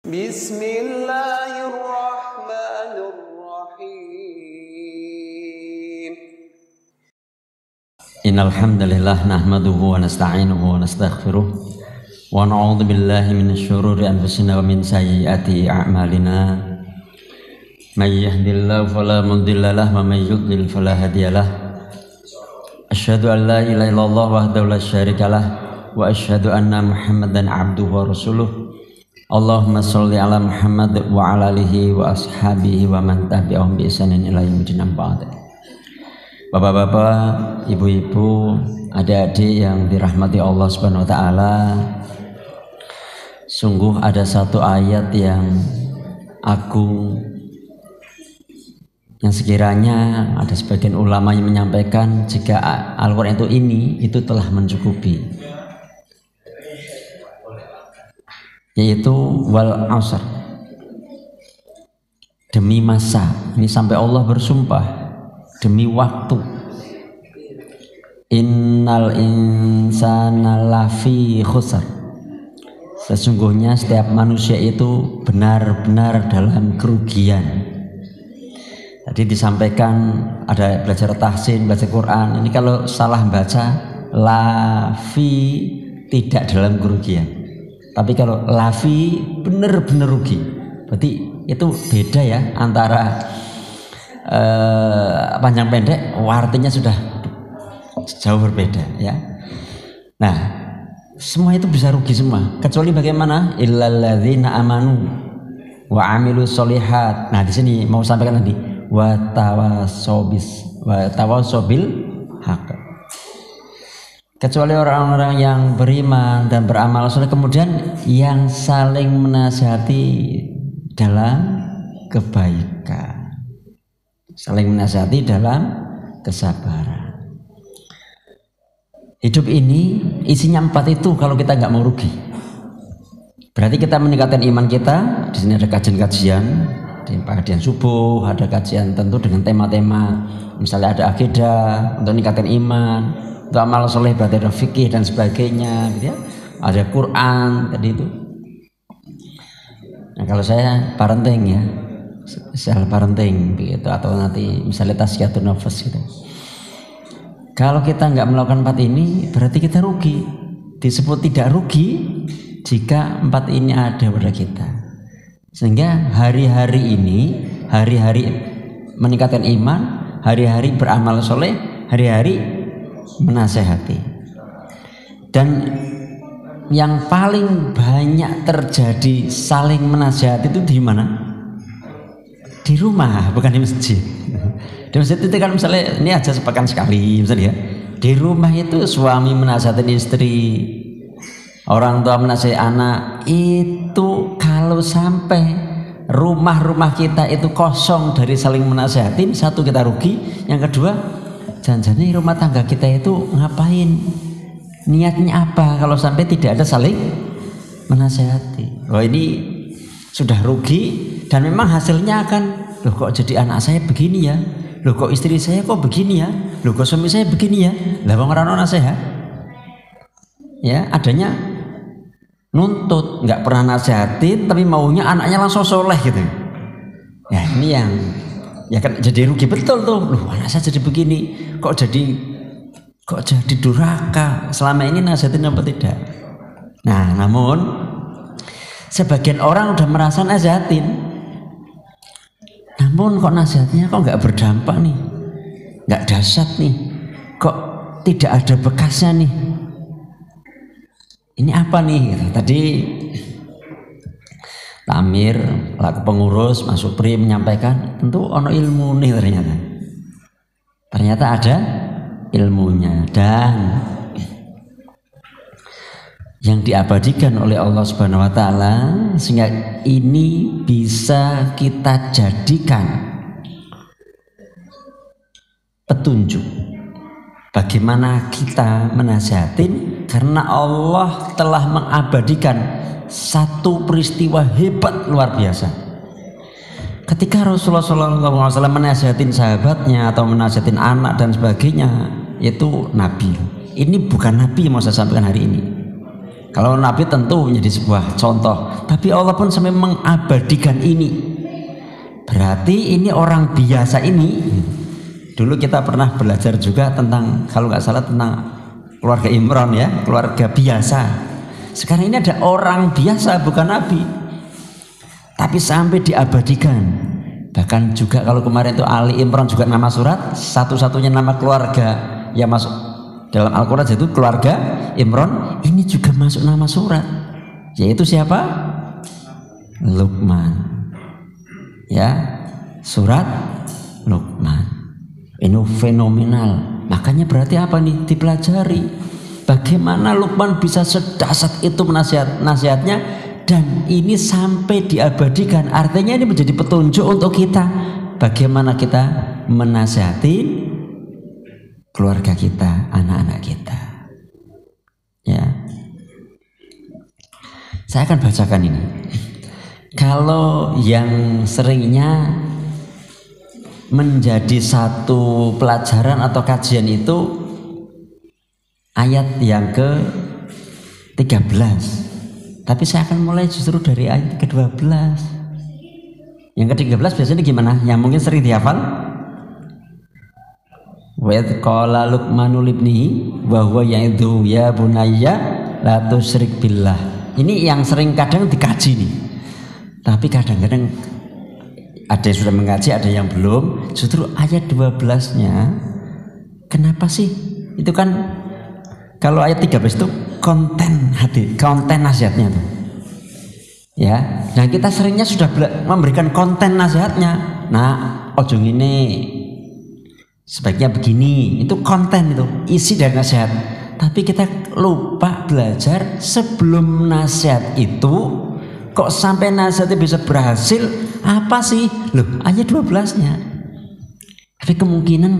Bismillahirrahmanirrahim. Innal hamdalillah nahmaduhu wa nasta'inuhu wa nastaghfiruh wa na'udzu billahi minasy syururi anfusina wa min sayyiati a'malina. May yahdihillahu fala mudilla lahu wa may yudlil fala hadiyalah. Asyhadu an la ilaha illallah wahdahu la syarikalah wa asyhadu anna Muhammadan abduhu wa rasuluh. Allahumma sholli ala Muhammad wa ala alihi wa ashabihi wa man tabi'ahum bi ihsanin ila yaumil ba'd. Bapak-bapak, ibu-ibu, adik-adik yang dirahmati Allah Subhanahu wa taala. Sungguh ada satu ayat yang agung yang sekiranya ada sebagian ulama yang menyampaikan jika Al-Quran itu telah mencukupi, yaitu wal asr, demi masa. Ini sampai Allah bersumpah demi waktu. Innal insana lafi khusr, sesungguhnya setiap manusia itu benar-benar dalam kerugian. Tadi disampaikan ada belajar tahsin, baca Quran. Ini kalau salah baca lafi tidak dalam kerugian. Tapi kalau lafi benar-benar rugi. Berarti itu beda ya antara panjang pendek, artinya sudah jauh berbeda ya. Nah, semua itu bisa rugi semua. Kecuali bagaimana? Illal ladzina amanu wa amilus sholihat. Nah, di sini mau sampaikan tadi wa tawassaw bil haqq. Kecuali orang-orang yang beriman dan beramal soleh, kemudian yang saling menasihati dalam kebaikan, saling menasihati dalam kesabaran. Hidup ini isinya 4 itu kalau kita nggak mau rugi. Berarti kita meningkatkan iman kita. Di sini ada kajian-kajian, di kajian subuh ada kajian tentu dengan tema-tema, misalnya ada akidah untuk meningkatkan iman, untuk amal soleh, berarti ada fikih dan sebagainya, gitu ya. Ada Quran tadi itu. Nah, kalau saya parenting ya, self parenting begitu, atau nanti misalnya tazkiyatun nafas gitu. Kalau kita nggak melakukan 4 ini, berarti kita rugi. Disebut tidak rugi jika 4 ini ada pada kita. Sehingga hari-hari ini, hari-hari meningkatkan iman, hari-hari beramal soleh, hari-hari menasehati. Dan yang paling banyak terjadi saling menasehati itu di mana? Di rumah, bukan di masjid. Di masjid itu kan misalnya ini aja sepekan sekali misalnya ya. Di rumah itu suami menasihati istri, orang tua menasihati anak. Itu kalau sampai rumah-rumah kita itu kosong dari saling menasihati, satu kita rugi, yang kedua jangan-jangan rumah tangga kita itu ngapain, niatnya apa kalau sampai tidak ada saling menasihati. Wah, ini sudah rugi. Dan memang hasilnya akan, loh kok jadi anak saya begini ya, loh kok istri saya kok begini ya, loh kok suami saya begini ya, lah wong ora ono nasihat. Ya, adanya nuntut, nggak pernah nasihatin tapi maunya anaknya langsung soleh gitu. Ya ini yang ya kan jadi rugi betul tuh. Loh anak saya jadi begini, kok jadi durhaka. Selama ini nasihatin apa tidak? Nah, namun sebagian orang udah merasa nasihatin, namun kok nasihatnya kok nggak berdampak nih, nggak dahsyat nih, kok tidak ada bekasnya nih. Ini apa nih? Tadi Tamir laku pengurus Mas Supri menyampaikan tentu ono ilmu nih, ternyata ada ilmunya dan yang diabadikan oleh Allah Subhanahu wa taala, sehingga ini bisa kita jadikan petunjuk bagaimana kita menasihatin, karena Allah telah mengabadikan satu peristiwa hebat luar biasa. Ketika Rasulullah SAW menasihatin sahabatnya atau menasihatin anak dan sebagainya, itu Nabi. Ini bukan Nabi yang mau saya sampaikan hari ini. Kalau Nabi tentu menjadi sebuah contoh, tapi Allah pun sampai mengabadikan ini. Berarti ini orang biasa ini. Dulu kita pernah belajar juga tentang, kalau nggak salah, tentang keluarga Imran ya, keluarga biasa. Sekarang ini ada orang biasa, bukan Nabi, tapi sampai diabadikan. Bahkan juga kalau kemarin itu Ali Imran juga nama surat, satu-satunya nama keluarga yang masuk dalam Al-Quran yaitu keluarga Imran, ini juga masuk nama surat, yaitu siapa? Luqman. Ya, surat Luqman. Ini fenomenal. Makanya berarti apa nih? Dipelajari. Bagaimana Luqman bisa sedasat itu nasihatnya, dan ini sampai diabadikan. Artinya ini menjadi petunjuk untuk kita. Bagaimana kita menasihati keluarga kita, anak-anak kita. Ya. Saya akan bacakan ini. Kalau yang seringnya menjadi satu pelajaran atau kajian itu ayat yang ke-13. Tapi saya akan mulai justru dari ayat ke-12. Yang ke-13 biasanya gimana? Yang mungkin sering dihafal. Wa idz qala Luqmanu libnihi wa huwa ya'idhu ya bunayya la tusyrik billah. Ini yang sering kadang dikaji nih. Tapi kadang-kadang ada yang sudah mengaji, ada yang belum. Justru ayat 12-nya kenapa sih? Itu kan kalau ayat 13 itu konten hati, konten nasihatnya tuh. Ya. Nah, kita seringnya sudah memberikan konten nasihatnya. Nah, ojo ngene. Sebaiknya begini, itu konten, itu isi dari nasihat. Tapi kita lupa belajar sebelum nasihat itu, kok sampai nasihatnya bisa berhasil, apa sih? Loh, ayat 12-nya. Tapi kemungkinan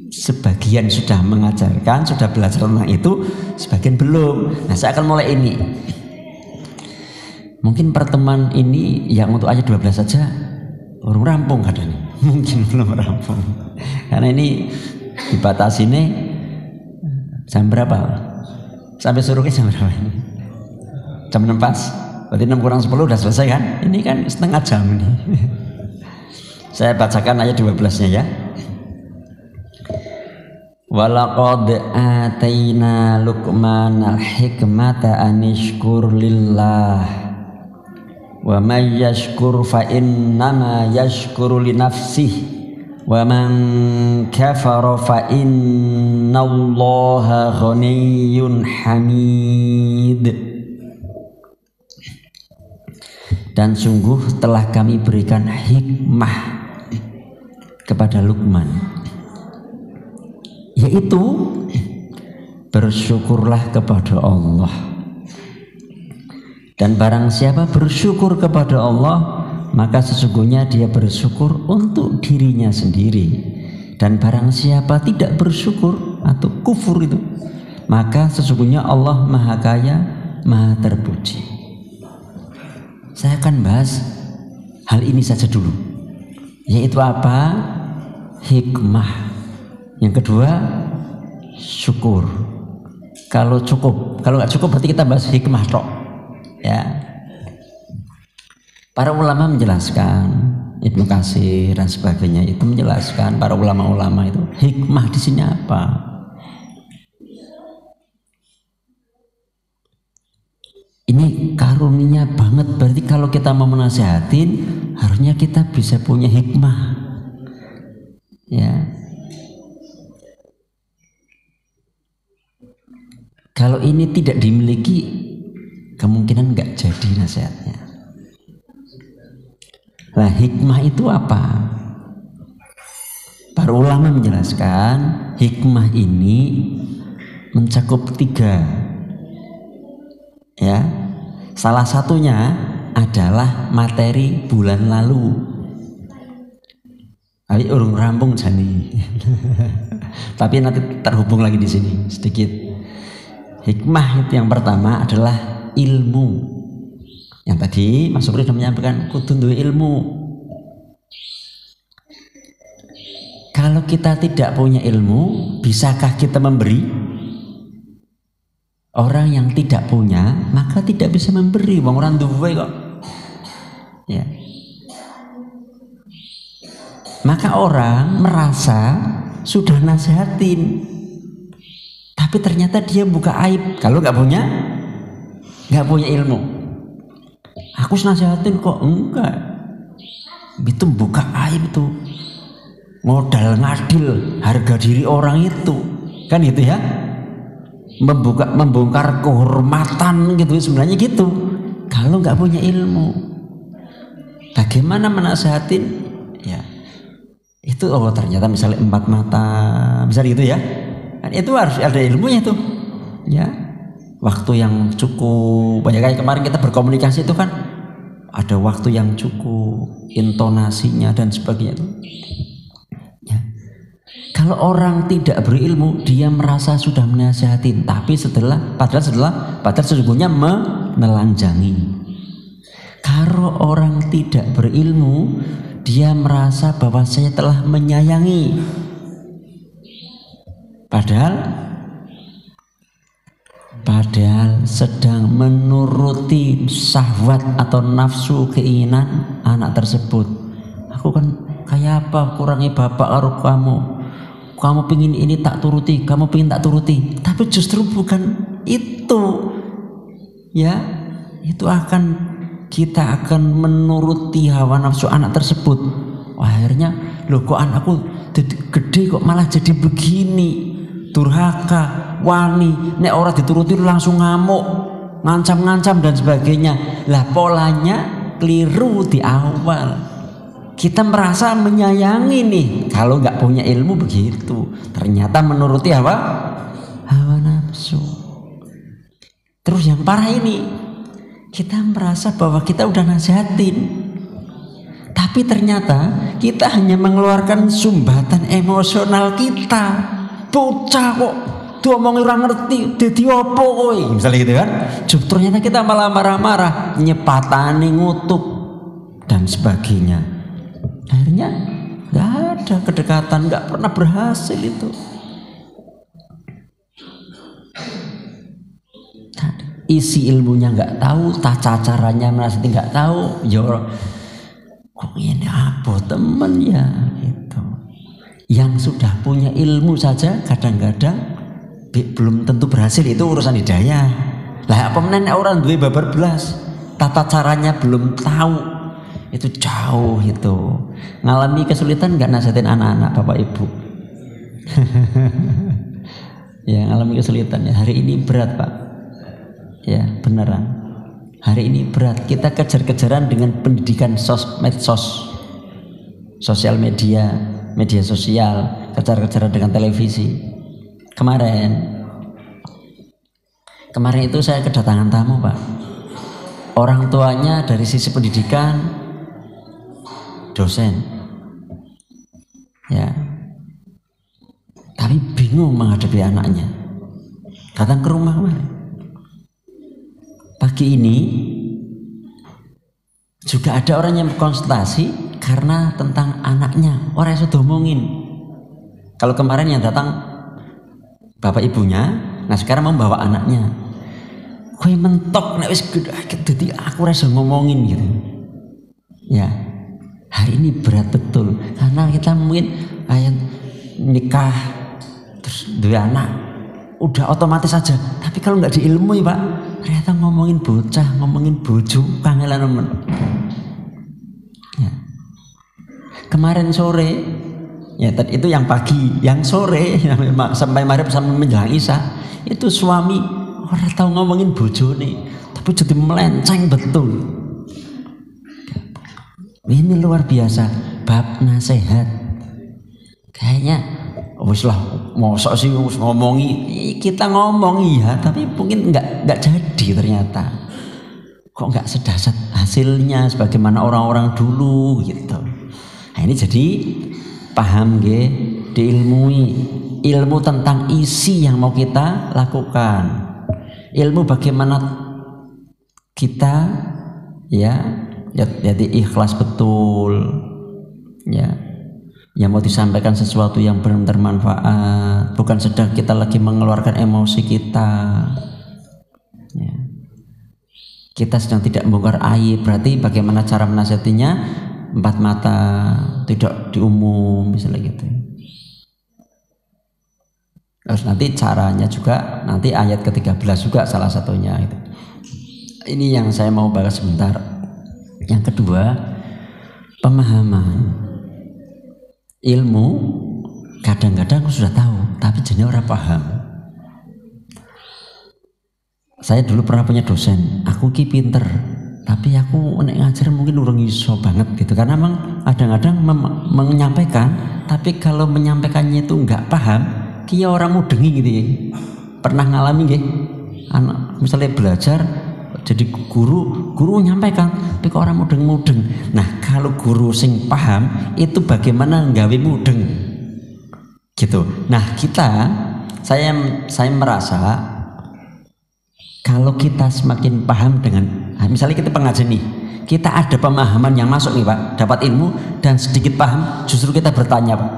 sebagian sudah mengajarkan, sudah belajar tentang itu, sebagian belum. Nah, saya akan mulai ini. Mungkin pertemuan ini yang untuk ayat 12 saja belum rampung kadang. Mungkin belum rampung. Karena ini dibatasi nih jam berapa? Sampai suruhnya jam berapa ini? Jam 6 pas. Berarti 6 kurang 10 udah selesai kan? Ini kan setengah jam ini. Saya bacakan ayat 12-nya ya. Walaqad ataina Luqmanal hikmata anishkur lillah wa may yashkur fa innama yashkuru li nafsihi wa man kafara fa innallaha ghaniyyun hamid. Dan sungguh telah kami berikan hikmah kepada Luqman, yaitu bersyukurlah kepada Allah. Dan barang siapa bersyukur kepada Allah, maka sesungguhnya dia bersyukur untuk dirinya sendiri. Dan barang siapa tidak bersyukur atau kufur itu, maka sesungguhnya Allah Maha Kaya, Maha Terpuji. Saya akan bahas hal ini saja dulu, yaitu apa? Hikmah. Yang kedua, syukur. Kalau cukup, kalau nggak cukup berarti kita bahas hikmah tok. Ya. Para ulama menjelaskan, Ibnu Katsir dan sebagainya itu menjelaskan, para ulama-ulama itu hikmah di sini apa? Ini karunia banget, berarti kalau kita mau menasihatin harusnya kita bisa punya hikmah. Ya. Kalau ini tidak dimiliki, kemungkinan nggak jadi nasihatnya. Nah, hikmah itu apa? Para ulama menjelaskan hikmah ini mencakup 3. Ya, salah satunya adalah materi bulan lalu. Ayo urung rampung jani. Tapi nanti terhubung lagi di sini sedikit. Hikmah itu yang pertama adalah ilmu. Yang tadi Mas Supri sudah menyampaikan kudu duwe ilmu. Kalau kita tidak punya ilmu, bisakah kita memberi? Orang yang tidak punya maka tidak bisa memberi, wong ora duwe kok. Ya. Maka orang merasa sudah nasihatin, tapi ternyata dia buka aib kalau nggak punya ilmu. Aku nasihatin kok enggak. Itu buka aib tuh. Modal ngadil harga diri orang itu. Kan gitu ya. Membongkar kehormatan gitu sebenarnya gitu. Kalau nggak punya ilmu, bagaimana menasehatin? Ya, itu ternyata misalnya 4 mata, misalnya gitu ya. Dan itu harus ada ilmunya tuh. Ya, waktu yang cukup. Banyak kayak kemarin kita berkomunikasi itu kan ada waktu yang cukup, intonasinya dan sebagainya itu. Ya. Kalau orang tidak berilmu, dia merasa sudah menasihatin, tapi padahal sesungguhnya menelanjangi. Kalau orang tidak berilmu, dia merasa bahwa saya telah menyayangi, padahal sedang menuruti syahwat atau nafsu keinginan anak tersebut. Aku kan kayak apa kurangnya bapak karo kamu pingin ini tak turuti, kamu pingin tak turuti, tapi justru bukan itu ya. Itu kita akan menuruti hawa nafsu anak tersebut. Akhirnya loh, kok anakku gede kok malah jadi begini, durhaka, wani, nek ora dituruti langsung ngamuk, ngancam-ngancam dan sebagainya. Lah polanya keliru di awal. Kita merasa menyayangi nih, kalau nggak punya ilmu begitu, ternyata menuruti hawa nafsu. Terus yang parah ini, kita merasa bahwa kita udah nasihatin, tapi ternyata kita hanya mengeluarkan sumbatan emosional kita. Bocah kok diomongin orang ngerti, dadi opo kowe, misalnya gitu kan. Ternyata kita malah marah-marah, nyepatani, ngutuk dan sebagainya. Akhirnya nggak ada kedekatan, nggak pernah berhasil itu. Isi ilmunya nggak tahu, tata caranya merasa nggak tahu, ya kok ini apa temen ya itu. Yang sudah punya ilmu saja kadang-kadang belum tentu berhasil, itu urusan hidayah. Lah apa meneh orang duwe babar belas, tata caranya belum tahu, itu jauh itu. Ngalami kesulitan nggak nasihatin anak-anak bapak ibu? Ya ngalami kesulitan ya. Hari ini berat pak. Ya beneran. Hari ini berat. Kita kejar-kejaran dengan pendidikan medsos, sosial media, media sosial, kejar-kejaran dengan televisi. Kemarin itu saya kedatangan tamu pak. Orang tuanya dari sisi pendidikan dosen. Ya, tapi bingung menghadapi anaknya. Datang ke rumah kemarin. Pagi ini juga ada orang yang berkonsultasi karena tentang anaknya. Orang yang sudah omongin. Kalau kemarin yang datang bapak ibunya, nah sekarang membawa anaknya. Kowe mentok nek wis dadi aku ora iso ngomongin gitu. Ya. Hari ini berat betul karena kita mungkin nikah terus dua anak udah otomatis aja, tapi kalau nggak diilmui pak, ternyata ngomongin bocah, ngomongin bojo kangelan temen. Ya. Kemarin sore ya tadi itu yang pagi, yang sore sampai maghrib sampai menjelang isya itu suami orang tahu ngomongin bojo nih, tapi jadi melenceng betul. Ini luar biasa bab nasihat. Kayaknya wis lah mosok sih ngomongi, kita ngomong iya tapi mungkin nggak jadi ternyata. Kok nggak sedasat hasilnya sebagaimana orang-orang dulu gitu. Nah ini jadi paham nggih, diilmui ilmu tentang isi yang mau kita lakukan. Ilmu bagaimana kita ya jadi ikhlas betul ya, yang mau disampaikan sesuatu yang benar-benar manfaat, bukan sedang kita lagi mengeluarkan emosi kita kita sedang tidak membongkar aib, berarti bagaimana cara menasihatinya? 4 mata, tidak diumum, misalnya gitu. Terus nanti caranya juga, nanti ayat ke-13 juga salah satunya gitu. Ini yang saya mau bahas sebentar. Yang kedua, pemahaman. Ilmu kadang-kadang aku sudah tahu, tapi jenis orang paham. Saya dulu pernah punya dosen, aku ki pinter, tapi aku nek ngajar mungkin urung iso banget gitu. Karena memang kadang-kadang menyampaikan, tapi kalau menyampaikannya itu nggak paham, kia orang mudengi gitu ya. Pernah ngalami nggih? Anak misalnya belajar jadi guru menyampaikan, tapi kok orang mudeng-mudeng. Nah, kalau guru sing paham itu bagaimana nggawe mudeng? Gitu. Nah, saya merasa kalau kita semakin paham dengan, misalnya kita pengajian nih, kita ada pemahaman yang masuk nih Pak, dapat ilmu dan sedikit paham, justru kita bertanya Pak.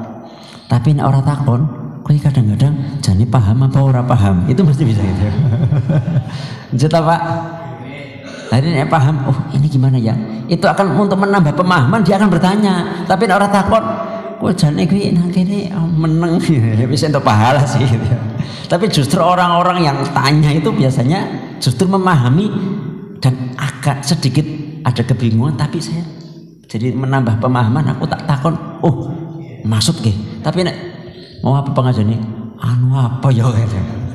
Tapi nek orang takon, kok kadang-kadang jane paham apa ora paham, itu mesti bisa gitu. Jeta Pak. Hari ini paham, oh ini gimana ya? Itu akan untuk menambah pemahaman, dia akan bertanya. Tapi nek orang takon, kok jane kuwi nang kene meneng, bisa untuk pahala sih. Gitu. Tapi justru orang-orang yang tanya itu biasanya justru memahami dan agak sedikit ada kebingungan, tapi saya jadi menambah pemahaman. Aku tak takon, oh maksud ke? Tapi nek mau apa pengajian ini? Anu apa ya?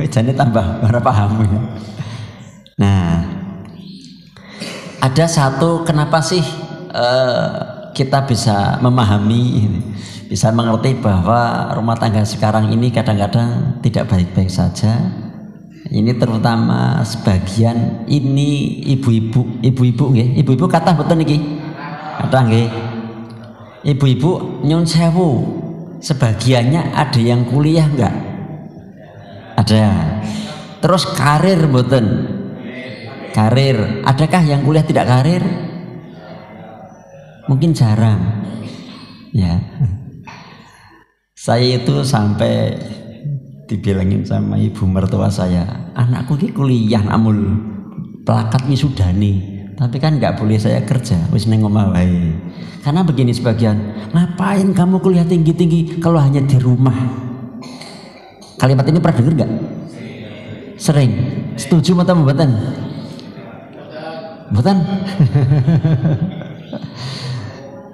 Jadi tambah para paham. Nah, ada satu kenapa sih kita bisa memahami, bisa mengerti bahwa rumah tangga sekarang ini kadang-kadang tidak baik-baik saja. Ini terutama sebagian ini ibu-ibu nggih. Ibu-ibu kata betul niki. Kata nggih. Ibu-ibu nyun sewu. Sebagiannya ada yang kuliah enggak? Ada. Terus karir mboten? Karir. Adakah yang kuliah tidak karir? Mungkin jarang. Ya. Saya itu sampai dibilangin sama ibu mertua saya, anakku ki kuliah amul plakat wisudane, tapi kan nggak boleh saya kerja, wis neng omah wae. Karena begini sebagian, ngapain kamu kuliah tinggi-tinggi kalau hanya di rumah? Kalimat ini pernah dengar nggak? Sering. Setuju atau mboten? Mboten?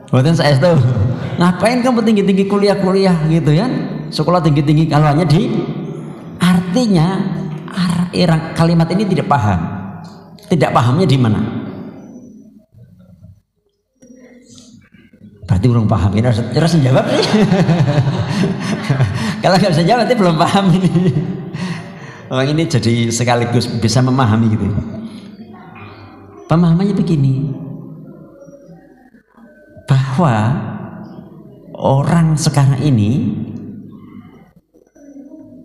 Mboten saya tahu. Ngapain kamu tinggi-tinggi kuliah gitu ya? Sekolah tinggi-tinggi kalau hanya di artinya kalimat ini tidak paham. Tidak pahamnya di mana? Berarti belum paham. Ini harus menjawab nih. Kalau nggak bisa jawab, berarti belum paham ini. Orang ini jadi sekaligus bisa memahami gitu. Pemahamannya begini, bahwa orang sekarang ini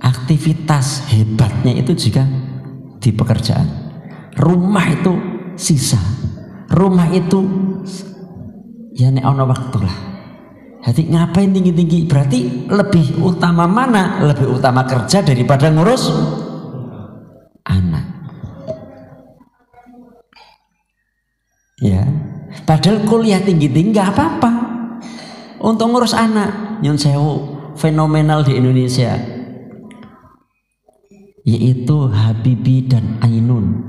aktivitas hebatnya itu juga di pekerjaan. Rumah itu sisa. Rumah itu ya nek ono waktu lah. Jadi ngapain tinggi-tinggi? Berarti lebih utama mana? Lebih utama kerja daripada ngurus anak. Ya. Padahal kuliah tinggi-tinggi nggak apa-apa. Untuk ngurus anak, nyun sewu fenomenal di Indonesia, yaitu Habibie dan Ainun.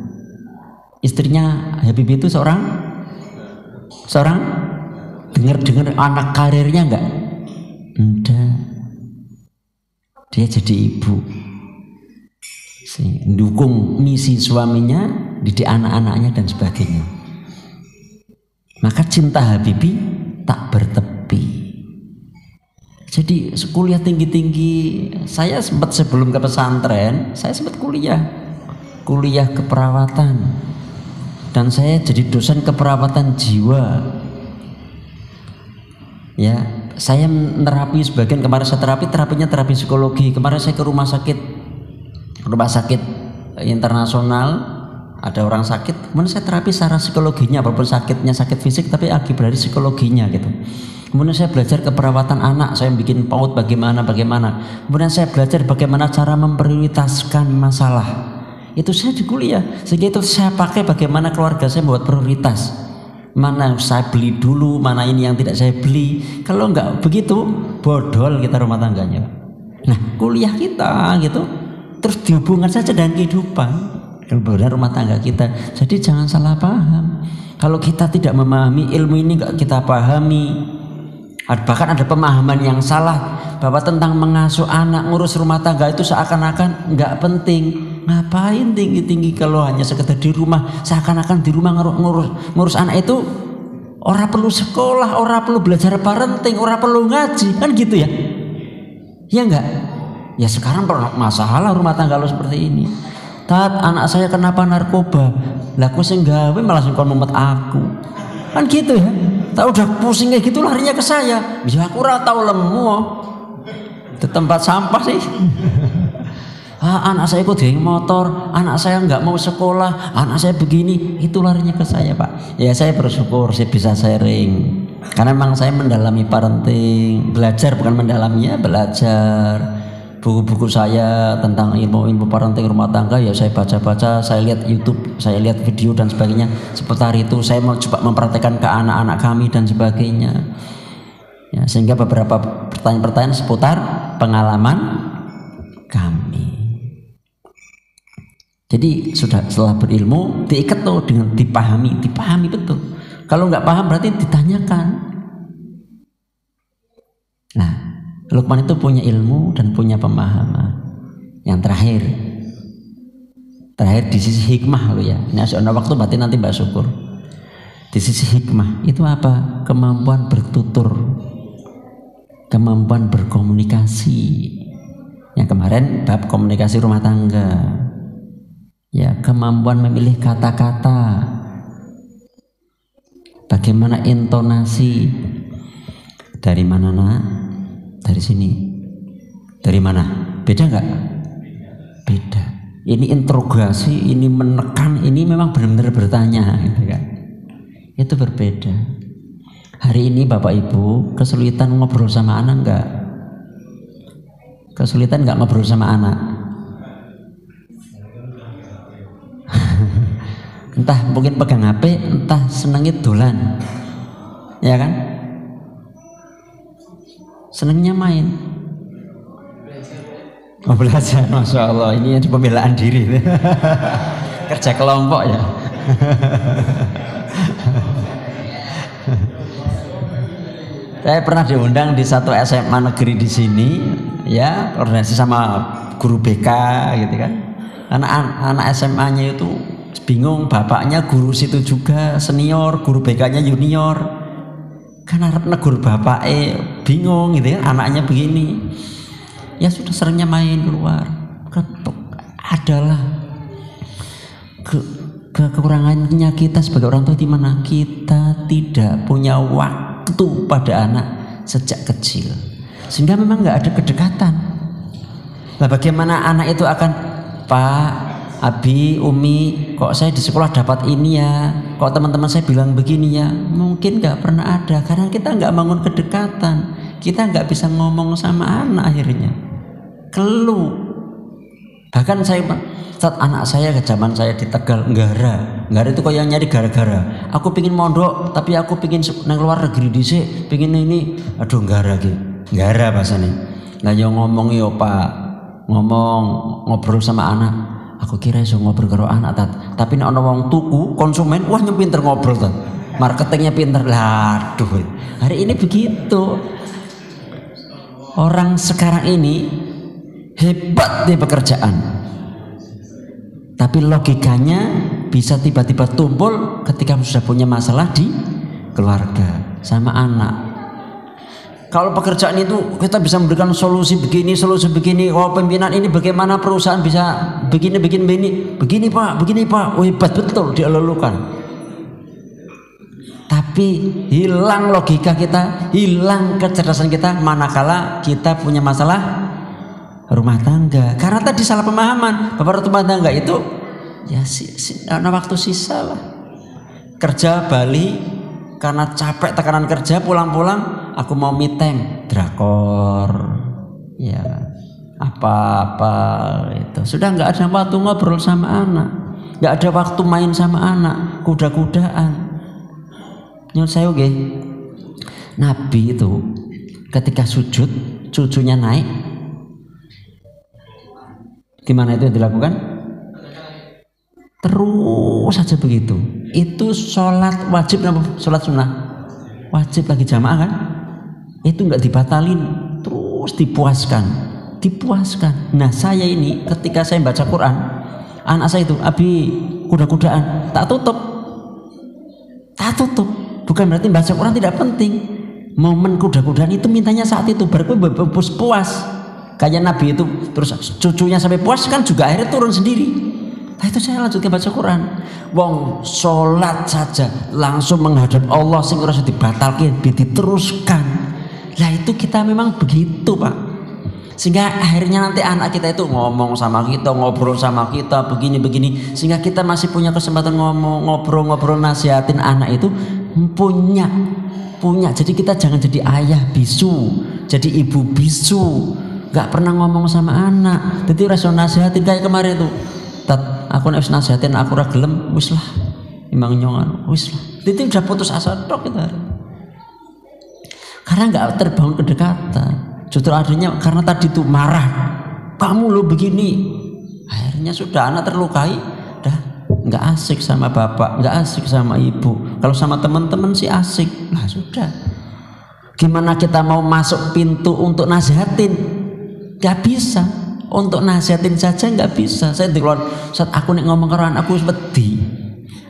Istrinya Habibie itu seorang dengar anak karirnya enggak? Enggak. Dia jadi ibu, mendukung misi suaminya, didik anak-anaknya dan sebagainya. Maka cinta Habibie tak bertepi. Jadi kuliah tinggi-tinggi, saya sempat sebelum ke pesantren, saya sempat kuliah keperawatan, dan saya jadi dosen keperawatan jiwa. Ya, saya menerapi sebagian, kemarin saya terapinya terapi psikologi. Kemarin saya ke rumah sakit internasional, ada orang sakit, kemudian saya terapi secara psikologinya, walaupun sakitnya sakit fisik, tapi akibat dari psikologinya gitu. Kemudian saya belajar keperawatan anak, saya bikin PAUD bagaimana. Kemudian saya belajar bagaimana cara memprioritaskan masalah. itu saya di kuliah, sehingga itu saya pakai bagaimana keluarga saya membuat prioritas, mana saya beli dulu, mana ini yang tidak saya beli. Kalau enggak begitu bodol kita rumah tangganya. Nah kuliah kita gitu terus dihubungkan saja dengan kehidupan, kemudian rumah tangga kita. Jadi jangan salah paham. Kalau kita tidak memahami ilmu ini, enggak kita pahami, bahkan ada pemahaman yang salah bahwa tentang mengasuh anak, ngurus rumah tangga itu seakan-akan nggak penting. Ngapain tinggi-tinggi kalau hanya sekedar di rumah, seakan-akan di rumah ngurus anak itu orang perlu sekolah, orang perlu belajar parenting, orang perlu ngaji, kan gitu ya? Ya enggak? Ya sekarang masalah rumah tangga lo seperti ini. Tat, anak saya kenapa narkoba? Lah aku sing gawe malah sing kon mumet aku. Kan gitu ya? Tak udah pusing kayak gitu larinya ke saya. Ya aku ora tau lemu. Di tempat sampah sih. Anak saya ikut geng motor, anak saya nggak mau sekolah, anak saya begini, itu larinya ke saya Pak. Ya saya bersyukur saya bisa sharing, karena memang saya mendalami parenting, belajar bukan mendalaminya, belajar. Buku-buku saya tentang ilmu-ilmu parenting rumah tangga ya saya baca-baca, saya lihat YouTube, saya lihat video dan sebagainya seputar itu. Saya mau coba mempraktekkan ke anak-anak kami dan sebagainya. Ya, sehingga beberapa pertanyaan-pertanyaan seputar pengalaman kami. Jadi sudah setelah berilmu diikat tuh dengan dipahami betul. Kalau nggak paham berarti ditanyakan. Nah, Luqman itu punya ilmu dan punya pemahaman. Yang terakhir di sisi hikmah lo ya. Ini ada waktu berarti nanti Mbak syukur. Di sisi hikmah itu apa? Kemampuan bertutur, kemampuan berkomunikasi. Yang kemarin bab komunikasi rumah tangga. Ya, kemampuan memilih kata-kata, bagaimana intonasi, dari mana nak? Dari sini. Dari mana? Beda nggak? Beda. Ini interogasi, ini menekan, ini memang benar-benar bertanya, gitu kan? Itu berbeda. Hari ini Bapak Ibu kesulitan ngobrol sama anak nggak? Kesulitan nggak ngobrol sama anak? Entah mungkin pegang HP, entah senengnya dolan, ya kan? Senengnya main. Oh belajar, masya Allah. Ini yang pembelaan diri, kerja kelompok ya. Saya pernah diundang di satu SMA negeri di sini, ya koordinasi sama guru BK, gitu kan? Anak SMA-nya itu bingung, bapaknya guru situ juga senior, guru BK-nya junior, kan harap negur bapaknya bingung gitu ya, anaknya begini. Ya sudah seringnya main keluar. Adalah kekurangannya kita sebagai orang tua di mana kita tidak punya waktu pada anak sejak kecil, sehingga memang nggak ada kedekatan. Nah bagaimana anak itu akan, Pak, Abi, Umi, kok saya di sekolah dapat ini ya, kok teman-teman saya bilang begini ya, mungkin nggak pernah ada karena kita nggak bangun kedekatan, kita nggak bisa ngomong sama anak, akhirnya keluh. Bahkan saat anak saya ke zaman saya di Tegal, Nggara itu kok yang nyari gara-gara, aku pingin mondok tapi aku pingin nang luar negeri dhisik, pingin ini, aduh Nggara bahasanya. Lah yo ngomong yo Pak, ngomong ngobrol sama anak. Aku kira iso ngobrol karo anak tapi nek ana wong tuku konsumen, wah pinter ngobrol tat. Marketingnya pinter. Lah aduh. Hari ini begitu. Orang sekarang ini hebat di pekerjaan. Tapi logikanya bisa tiba-tiba tumpul ketika sudah punya masalah di keluarga sama anak. Kalau pekerjaan itu kita bisa memberikan solusi begini, oh pimpinan ini bagaimana perusahaan bisa begini Pak, oh hebat betul dielulukan. Tapi hilang logika kita, hilang kecerdasan kita manakala kita punya masalah rumah tangga. Karena tadi salah pemahaman, bapak rumah tangga itu ya ada waktu sisa lah. Kerja Bali karena capek tekanan kerja, pulang-pulang aku mau me time drakor ya, apa-apa itu. Sudah nggak ada waktu ngobrol sama anak, nggak ada waktu main sama anak, kuda-kudaan. Nyun saya oke. Nabi itu ketika sujud, cucunya naik. Gimana itu yang dilakukan? Terus saja begitu. Itu sholat wajib apa sholat sunnah? Wajib lagi jamaah kan? Itu nggak dibatalin, terus dipuaskan. Nah saya ini ketika saya baca Quran, anak saya itu abi kuda-kudaan, tak tutup. Bukan berarti baca Quran tidak penting. Momen kuda-kudaan itu mintanya saat itu, baru puas. Kayak Nabi itu terus cucunya sampai puas kan juga akhirnya turun sendiri. Nah itu saya lanjutkan baca Quran. Wong sholat saja langsung menghadap Allah sing ora dibatalkan, diteruskan. Lah itu kita memang begitu Pak. Sehingga akhirnya nanti anak kita itu ngomong sama kita, ngobrol sama kita begini-begini, sehingga kita masih punya kesempatan ngomong, ngobrol nasihatin anak itu punya. Jadi kita jangan jadi ayah bisu, jadi ibu bisu, nggak pernah ngomong sama anak. Jadi rasa nasihatin kayak kemarin itu, aku nek nasihatin aku ora gelem, wis lah, imang nyongan, wis lah. Jadi udah putus asa tok kita. Karena nggak terbangun kedekatan. Justru akhirnya karena tadi itu marah, kamu lo begini, akhirnya sudah anak terlukai, dah nggak asik sama bapak, nggak asik sama ibu. Kalau sama teman-teman sih asik, lah sudah. Gimana kita mau masuk pintu untuk nasihatin? Nggak bisa. Untuk nasihatin saja nggak bisa. Saya dikeluar saat aku nek ngomong karo anakku wedi,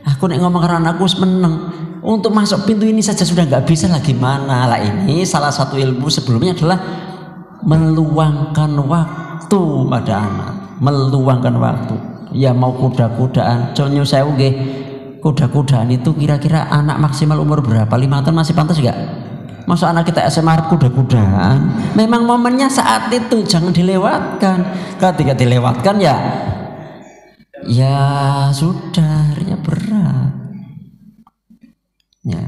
aku nek ngomong karo anakku meneng. Untuk masuk pintu ini saja sudah nggak bisa lah, gimana lah. Ini salah satu ilmu sebelumnya adalah meluangkan waktu pada anak, meluangkan waktu. Ya mau kuda-kudaan, contohnya saya nggih, kuda-kudaan itu kira-kira anak maksimal umur berapa? 5 tahun masih pantas nggak? Masa anak kita SMA kuda-kudaan? Memang momennya saat itu, jangan dilewatkan. Ketika dilewatkan ya sudah, akhirnya berat. Ya,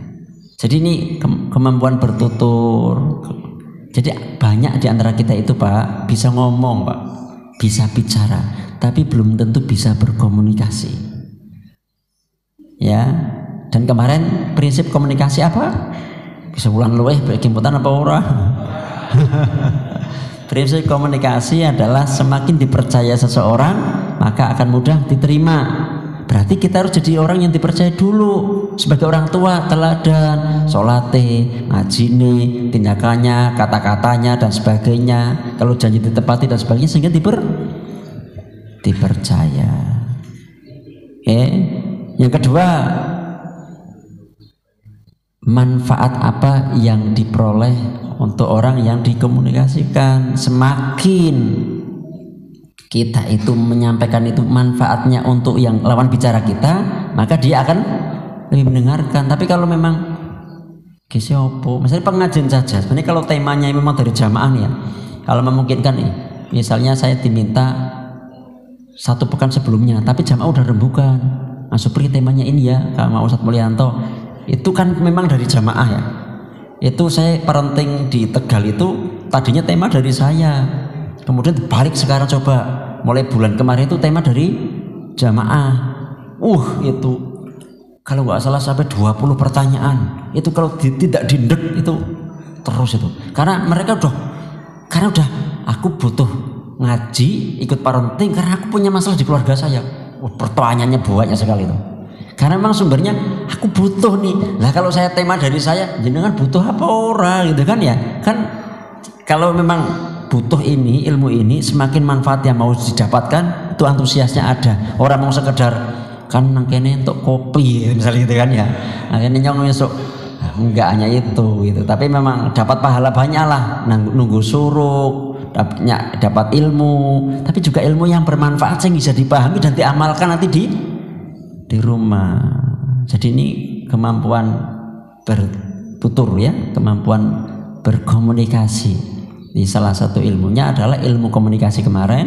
jadi ini kemampuan bertutur. Jadi banyak di antara kita itu Pak bisa ngomong Pak, bisa bicara, tapi belum tentu bisa berkomunikasi. Ya, dan kemarin prinsip komunikasi apa? Bisa ulang luweh kimputan apa ora? Prinsip komunikasi adalah semakin dipercaya seseorang maka akan mudah diterima. Berarti kita harus jadi orang yang dipercaya dulu sebagai orang tua, teladan, sholate, ngajine, tindakannya, kata-katanya dan sebagainya. Kalau janji ditepati dan sebagainya sehingga dipercaya. Oke. Yang kedua, manfaat apa yang diperoleh untuk orang yang dikomunikasikan? Semakin kita itu menyampaikan itu manfaatnya untuk yang lawan bicara kita, maka dia akan lebih mendengarkan. Tapi kalau memang opo, misalnya pengajian saja, sebenarnya kalau temanya memang dari jamaah nih ya, kalau memungkinkan nih, misalnya saya diminta 1 pekan sebelumnya, tapi jamaah udah rembukan, Supri temanya ini ya, Kak Ustadz Mulyanto, itu kan memang dari jamaah ya. Itu saya parenting di Tegal itu tadinya tema dari saya, kemudian balik sekarang coba mulai bulan kemarin itu tema dari jamaah. Itu kalau nggak salah sampai 20 pertanyaan. Itu kalau tidak dindek itu terus itu. Karena mereka udah aku butuh ngaji, ikut parenting karena aku punya masalah di keluarga saya. Pertanyaannya banyak sekali itu. Karena memang sumbernya aku butuh nih. Lah kalau saya tema dari saya, jenengan butuh apa orang gitu kan ya? Kan kalau memang butuh ini, ilmu ini, semakin manfaat yang mau didapatkan itu antusiasnya ada. Orang mau sekedar kan nangkene untuk kopi misalnya gitu kan ya. Akhirnya nyong besok enggak hanya itu gitu. Tapi memang dapat pahala banyak lah, nunggu suruk, dapat ilmu, tapi juga ilmu yang bermanfaat yang bisa dipahami dan diamalkan nanti di rumah. Jadi ini kemampuan bertutur ya, kemampuan berkomunikasi. Ini salah satu ilmunya adalah ilmu komunikasi kemarin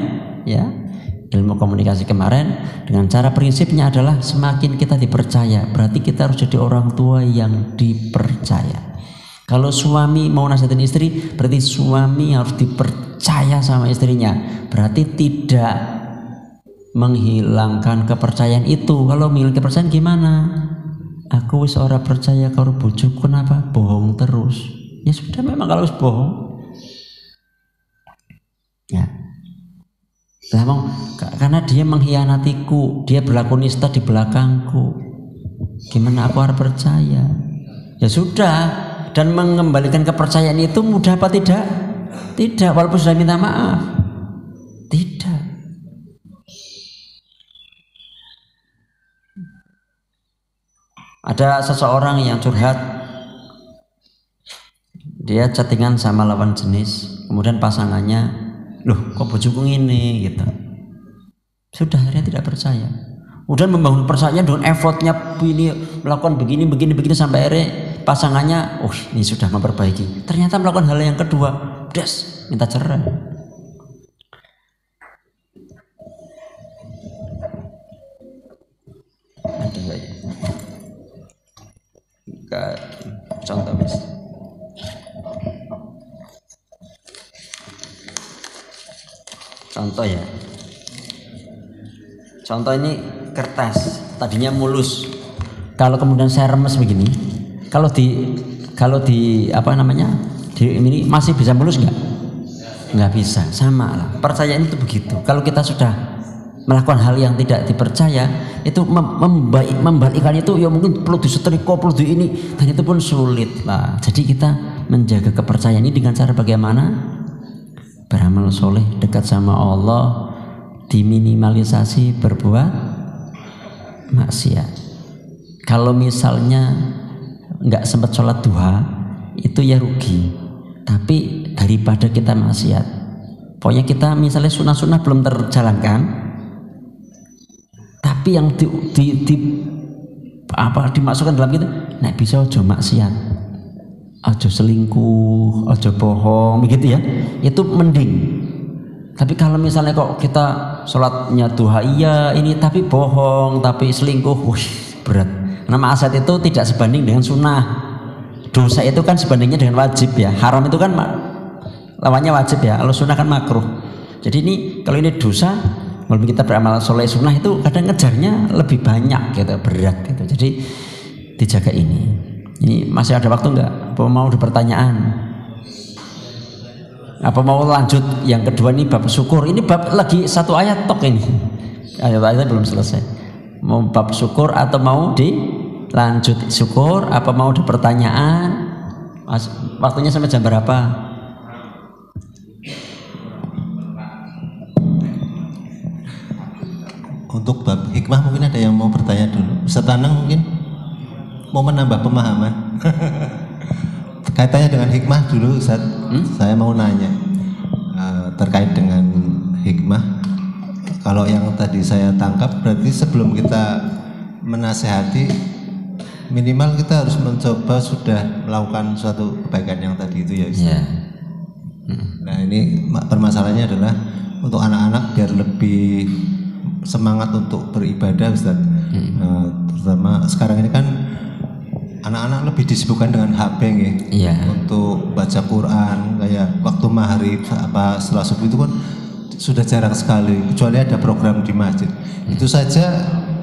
ya. Ilmu komunikasi kemarin dengan cara prinsipnya adalah semakin kita dipercaya, berarti kita harus jadi orang tua yang dipercaya. Kalau suami mau nasihatin istri, berarti suami harus dipercaya percaya sama istrinya, berarti tidak menghilangkan kepercayaan itu. Kalau menghilangkan kepercayaan gimana? Aku wis ora percaya karo bojoku, kenapa? Bohong terus. Ya sudah, memang kalau wis bohong. Ya. Karena dia mengkhianatiku, dia berlaku nista di belakangku. Gimana aku harus percaya? Ya sudah, dan mengembalikan kepercayaan itu mudah apa tidak? Tidak, walaupun sudah minta maaf. Tidak. Ada seseorang yang curhat, dia chattingan sama lawan jenis, kemudian pasangannya, loh kok bojoku ini gitu. Sudah, akhirnya tidak percaya. Kemudian membangun percayaan dengan effortnya ini, melakukan begini sampai akhirnya pasangannya, oh ini sudah memperbaiki. Ternyata melakukan hal yang kedua, des, minta cerai. Ada nggak ya? Contoh bis. Contoh ya. Contoh ini kertas, tadinya mulus. Kalau kemudian saya remes begini, kalau di apa namanya? Ini masih bisa mulus nggak? Nggak bisa, sama lah. Percayaan itu begitu. Kalau kita sudah melakukan hal yang tidak dipercaya, itu membalikkan itu ya mungkin perlu disetrika, perlu di ini, dan itu pun sulit lah. Jadi kita menjaga kepercayaan ini dengan cara bagaimana? Beramal soleh, dekat sama Allah, diminimalisasi berbuat maksiat. Kalau misalnya nggak sempat sholat duha, itu ya rugi. Tapi daripada kita maksiat, pokoknya kita misalnya sunnah-sunnah belum terjalankan, tapi yang dimasukkan dalam kita, nek bisa ojo maksiat, ojo selingkuh, ojo bohong, begitu ya, itu mending. Tapi kalau misalnya kok kita sholatnya duha iya ini, tapi bohong, tapi selingkuh, wush, berat. Karena maksiat itu tidak sebanding dengan sunnah. Dosa itu kan sebandingnya dengan wajib ya. Haram itu kan lawannya wajib ya. Kalau sunnah kan makruh. Jadi ini kalau ini dosa, walaupun kita beramal soleh sunnah itu kadang ngejarnya lebih banyak gitu, berat gitu. Jadi dijaga ini. Ini masih ada waktu nggak? Apa mau ada pertanyaan? Apa mau lanjut yang kedua ini bab syukur? Ini bab lagi satu ayat tok ini. Ayat-ayatnya belum selesai. Mau bab syukur atau mau dilanjut syukur? Apa mau ada pertanyaan? Waktunya sampai jam berapa? Untuk bab hikmah mungkin ada yang mau bertanya dulu. Ustaz Anang mungkin mau menambah pemahaman. Kaitannya dengan hikmah dulu Ustaz. Saya mau nanya terkait dengan hikmah. Kalau yang tadi saya tangkap berarti sebelum kita menasehati, minimal kita harus mencoba sudah melakukan suatu kebaikan yang tadi itu ya Ustaz. Yeah. Nah ini permasalahannya adalah untuk anak-anak biar lebih semangat untuk beribadah Ustaz. Terutama sekarang ini kan anak-anak lebih disibukkan dengan HP nih. Yeah. Untuk baca Quran kayak waktu maghrib apa setelah subuh itu kan sudah jarang sekali, kecuali ada program di masjid. Itu saja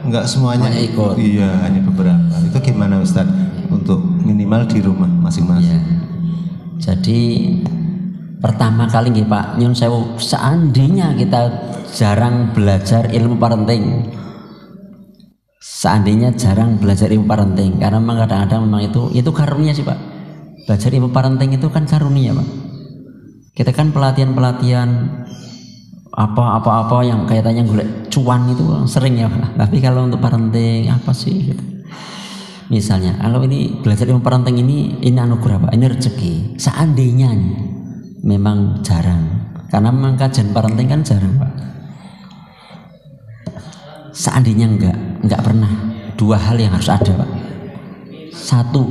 nggak semuanya ikut. Iya, hanya beberapa. Itu gimana Ustaz untuk minimal di rumah masing-masing? Yeah. Jadi pertama kali nih Pak Nyun Sewu, seandainya kita jarang belajar ilmu parenting, seandainya jarang belajar ilmu parenting, karena memang kadang-kadang memang itu karunia sih Pak. Belajar ilmu parenting itu kan karunia Pak. Kita kan pelatihan apa yang kaitannya golek cuan itu sering ya Pak. Tapi kalau untuk parenting apa sih gitu. Misalnya kalau ini belajar ilmu parenting ini anugerah Pak, ini rezeki. Seandainya nih, memang jarang, karena memang kajian parenting kan jarang Pak. Seandainya enggak pernah, dua hal yang harus ada Pak. Satu,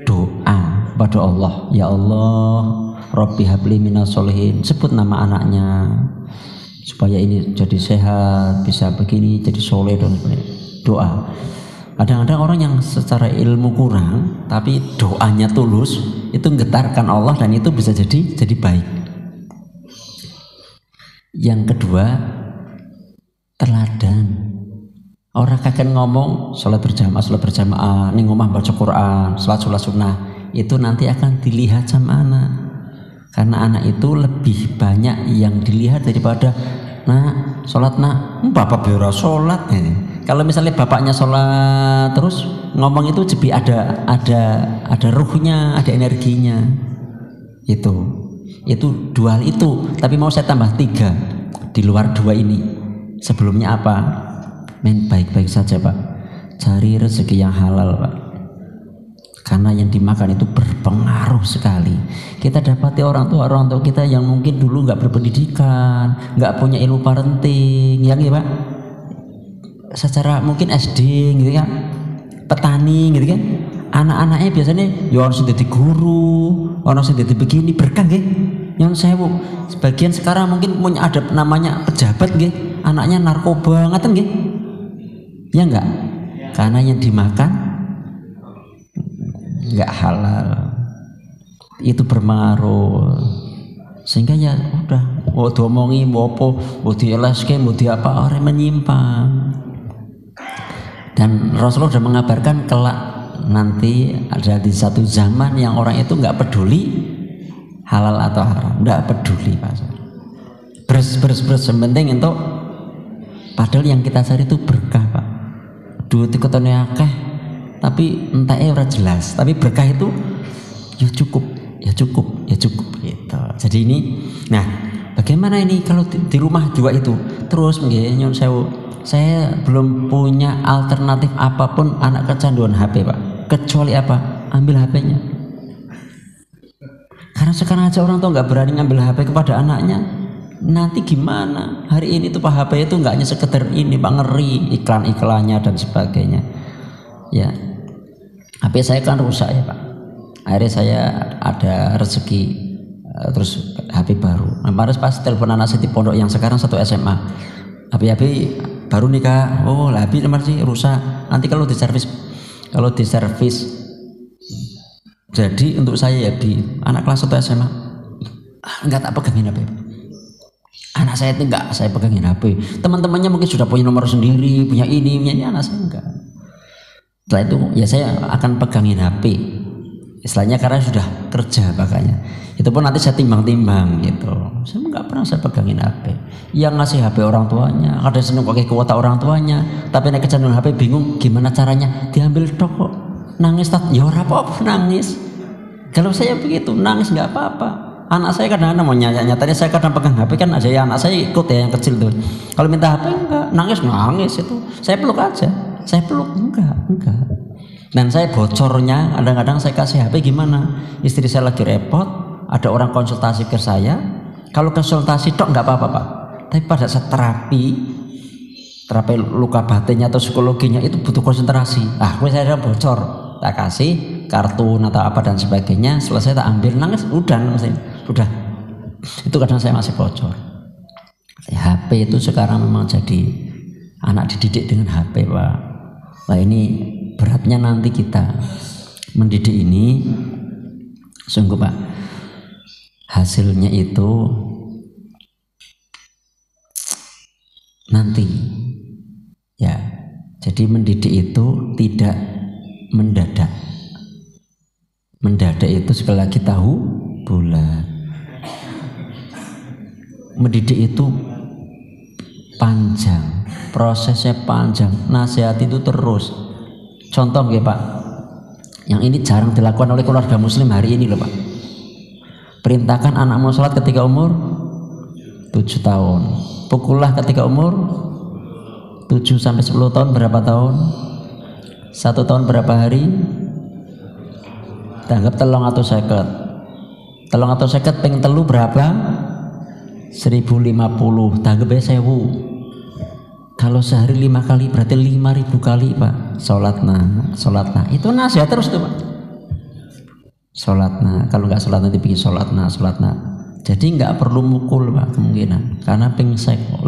doa pada Allah. Ya Allah, Rabbi habli minas sholihin, sebut nama anaknya supaya ini jadi sehat, bisa begini, jadi soleh dan sebagainya. Doa. Kadang-kadang orang yang secara ilmu kurang tapi doanya tulus, itu menggetarkan Allah dan itu bisa jadi baik. Yang kedua, teladan. Orang kakek ngomong sholat berjamaah, ning omah baca Quran, sholat sunnah, itu nanti akan dilihat sama anak. Karena anak itu lebih banyak yang dilihat daripada nak sholat nak, bapak biara sholat. Kalau misalnya bapaknya sholat terus ngomong itu jadi ada ruhnya, ada energinya. Itu dua hal itu. Tapi mau saya tambah 3 di luar 2 ini. Sebelumnya apa? Main baik-baik saja Pak, cari rezeki yang halal Pak, karena yang dimakan itu berpengaruh sekali. Kita dapati orang tua kita yang mungkin dulu nggak berpendidikan, nggak punya ilmu parenting, ya Pak, secara mungkin SD gitu kan, petani gitu kan, anak-anaknya biasanya ya orang sudah jadi guru, orang sudah jadi begini, berkah gitu. Yang saya sebagian sekarang mungkin punya ada namanya pejabat gitu, anaknya narkoba ngaten gitu. Ya enggak, karena yang dimakan enggak halal, itu berpengaruh. Sehingga ya udah, mau diomongi, mau apa, mau dieleske, mau diapa, orang menyimpang. Dan Rasulullah sudah mengabarkan kelak nanti ada di satu zaman yang orang itu enggak peduli halal atau haram, enggak peduli Pak. Beres penting untuk padahal yang kita cari itu berkah Pak. Duit ketone akeh tapi entahnya ora jelas, tapi berkah itu ya cukup gitu. Jadi ini, nah bagaimana ini kalau di rumah juga itu terus nggih nyon sewu, saya belum punya alternatif apapun anak kecanduan HP Pak, kecuali apa? Ambil HP-nya. Karena sekarang aja orang tua nggak berani ngambil HP kepada anaknya. Nanti gimana? Hari ini tuh Pak HP itu nggak hanya sekedar ini Pak, ngeri iklan-iklannya dan sebagainya. Ya, HP saya kan rusak ya Pak. Akhirnya saya ada rezeki terus HP baru. Kemarin pas telepon anak saya di pondok yang sekarang satu SMA. HP baru nih Kak. Oh, HP masih rusak. Nanti kalau diservis jadi untuk saya ya di anak kelas 1 SMA enggak tak pegangin HP. Anak saya itu enggak saya pegangin HP. Teman-temannya mungkin sudah punya nomor sendiri, punya ini, anak saya enggak. Setelah itu ya saya akan pegangin HP. Istilahnya karena sudah kerja makanya. Itu pun nanti saya timbang-timbang gitu. Saya enggak pernah saya pegangin HP. Yang ngasih HP orang tuanya, kadang seneng pakai kuota orang tuanya, tapi naik kecanduan HP bingung gimana caranya, diambil toko. Nangis ya ora apa-apa nangis. Kalau saya begitu nangis enggak apa-apa. Anak saya kadang-kadang mau nyatanya saya kadang pegang HP kan aja ya, anak saya ikut ya yang kecil tuh. Kalau minta HP enggak, nangis itu. Saya peluk aja. Saya peluk enggak. Dan saya bocornya kadang-kadang saya kasih HP gimana? Istri saya lagi repot, ada orang konsultasi ke saya. Kalau konsultasi tok enggak apa-apa, Pak. Tapi pada saat terapi luka batinnya atau psikologinya itu butuh konsentrasi. Saya bocor, tak kasih kartun atau apa dan sebagainya, selesai tak ambil nangis udah itu kadang saya masih bocor. HP itu sekarang memang jadi anak dididik dengan HP Pak. Nah ini beratnya nanti kita mendidik ini sungguh Pak, hasilnya itu nanti ya. Jadi mendidik itu tidak mendadak itu sekali lagi tahu bulat. Mendidik itu panjang, prosesnya panjang, nasihat itu terus. Contoh ya Pak, yang ini jarang dilakukan oleh keluarga muslim hari ini loh Pak. Perintahkan anakmu sholat ketika umur 7 tahun, pukullah ketika umur 7 sampai 10 tahun berapa tahun? 1 tahun berapa hari? Tanggap telung atau seket peng telu berapa? 1050, tanggap 1000. Kalau sehari 5 kali berarti 5000 kali Pak. Sholatna itu nasihat terus tuh Pak. Sholatna, kalau nggak sholat nanti bikin sholatna. Jadi nggak perlu mukul Pak kemungkinan, karena ping 5000.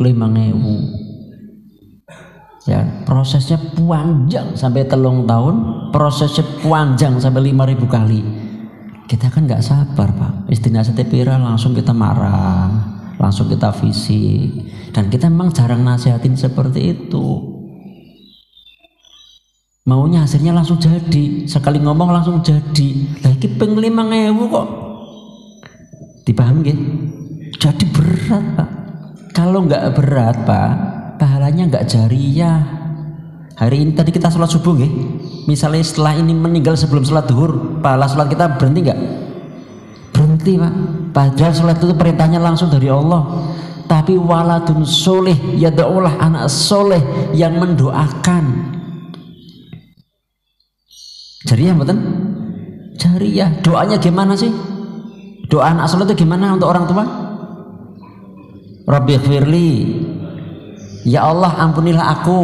Ya, prosesnya panjang sampai 3 tahun, prosesnya panjang sampai 5000 kali. Kita kan nggak sabar Pak. Istinasati pira langsung kita marah, langsung kita visi. Dan kita memang jarang nasihatin seperti itu. Maunya hasilnya langsung jadi, sekali ngomong langsung jadi. Lagi ping 5.000 kok. Dipahami nggih? Jadi berat, Pak. Kalau nggak berat, Pak, pahalanya nggak jariyah. Hari ini tadi kita sholat subuh nggih. Misalnya setelah ini meninggal sebelum sholat duhur, pahala sholat kita berhenti nggak? Berhenti, Pak. Padahal sholat itu perintahnya langsung dari Allah. Tapi waladun soleh, yada'ulah, anak soleh yang mendoakan. Jariyah betul? Jariyah. Doanya gimana sih? Doa anak soleh itu gimana untuk orang tua? Rabbighfirli, ya Allah ampunilah aku,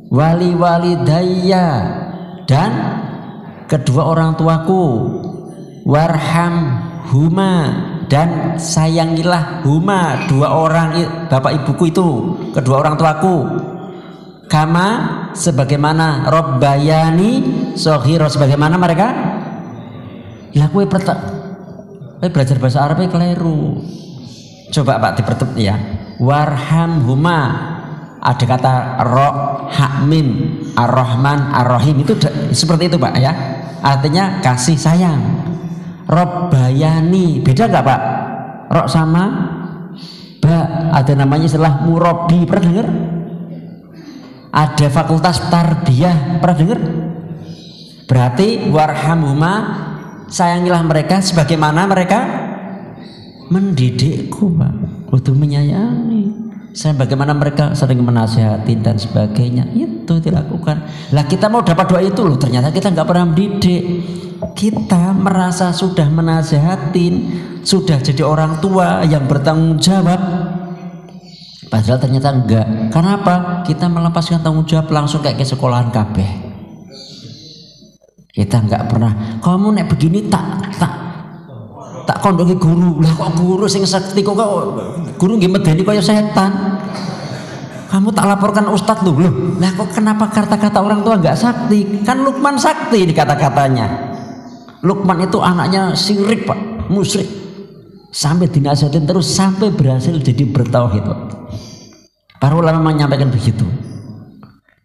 wali walidayya, dan kedua orang tuaku, warhamhuma, dan sayangilah huma, dua orang bapak ibuku itu, kedua orang tuaku, kama, sebagaimana robbayani soghiro, sebagaimana mereka. Ya kowe belajar bahasa Arab keliru. Coba Pak dipertep ya. Warhamhuma, ada kata ro, ha, mim, ar-Rahman, ar-Rahim, itu seperti itu Pak ya. Artinya kasih sayang. Robbayani, beda nggak Pak? Ro sama ba, ada namanya istilah murabbi, pernah dengar? Ada fakultas tarbiyah, pernah dengar? Berarti warhamhuma, sayangilah mereka sebagaimana mereka mendidikku, Pak. Untuk menyayangi. Saya bagaimana mereka sering menasihati dan sebagainya, itu dilakukan. Lah kita mau dapat doa itu loh, ternyata kita nggak pernah mendidik. Kita merasa sudah menasihatin, sudah jadi orang tua yang bertanggung jawab. Padahal ternyata enggak. Karena apa? Kita melepaskan tanggung jawab langsung kayak ke sekolahan kabeh. Kita enggak pernah. Kamu nek begini tak kondongi guru. Lah kok guru sing sakti kok guru nggih medeni kaya setan. Kamu tak laporkan ustadz loh. Lah kok kenapa kata-kata orang tua enggak sakti? Kan Luqman sakti di kata-katanya. Luqman itu anaknya syirik, Pak, musyrik. Sampai dinasihatin terus sampai berhasil jadi bertauhid, Pak. Para ulama menyampaikan begitu.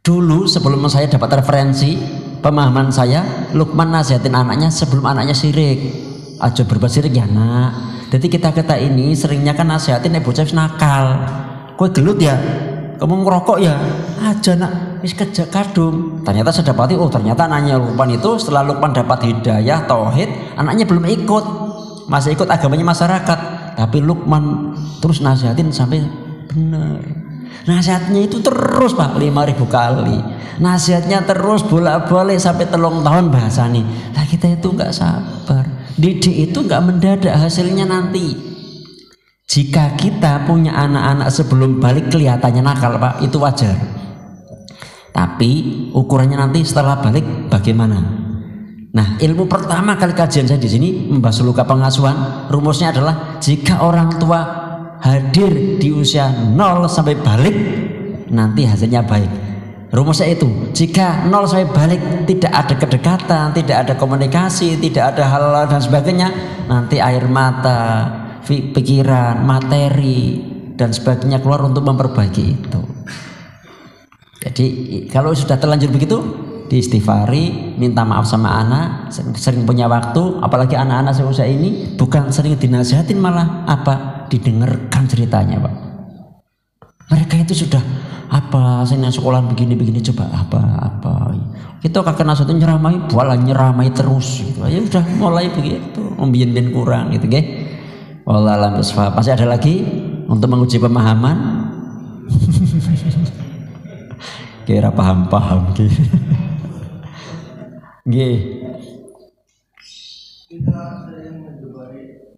Dulu sebelum saya dapat referensi, pemahaman saya, Luqman nasihatin anaknya sebelum anaknya syirik. Aja berbuat syirik ya nak. Jadi kita ini seringnya kan nasihatin bocah wis nakal. Kowe gelut ya, kamu ngerokok ya, aja nak, wis kerja kadung. Ternyata saya dapati, oh ternyata anaknya Luqman itu setelah Luqman dapat hidayah tauhid, anaknya belum ikut, masih ikut agamanya masyarakat. Tapi Luqman terus nasihatin sampai benar. Nasihatnya itu terus Pak, 5.000 kali. Nasihatnya terus bolak-balik sampai 3 tahun bahasa nih. Nah kita itu nggak sabar. Didik itu nggak mendadak hasilnya nanti. Jika kita punya anak-anak sebelum balik kelihatannya nakal Pak, itu wajar. Tapi ukurannya nanti setelah balik bagaimana? Nah, ilmu pertama kali kajian saya di sini membahas luka pengasuhan. Rumusnya adalah jika orang tua hadir di usia 0 sampai balik, nanti hasilnya baik. Rumusnya itu, jika 0 sampai balik tidak ada kedekatan, tidak ada komunikasi, tidak ada hal dan sebagainya, nanti air mata, pikiran, materi dan sebagainya keluar untuk memperbaiki itu. Jadi kalau sudah terlanjur begitu, diistighfari, minta maaf sama anak, sering punya waktu, apalagi anak-anak seusia ini bukan sering dinasihatin, malah apa? Didengarkan ceritanya, Pak. Mereka itu sudah apa, saya sekolah begini-begini, coba apa. Kita kakek nasihatin nyeramai, bualah nyeramai terus gitu. Ya udah mulai begitu, mbien-mbien kurang gitu, nggih. Wallah alam bisawab. Masih ada lagi untuk menguji pemahaman. Kira paham-paham gitu. Nggih. Kita sering menjumpai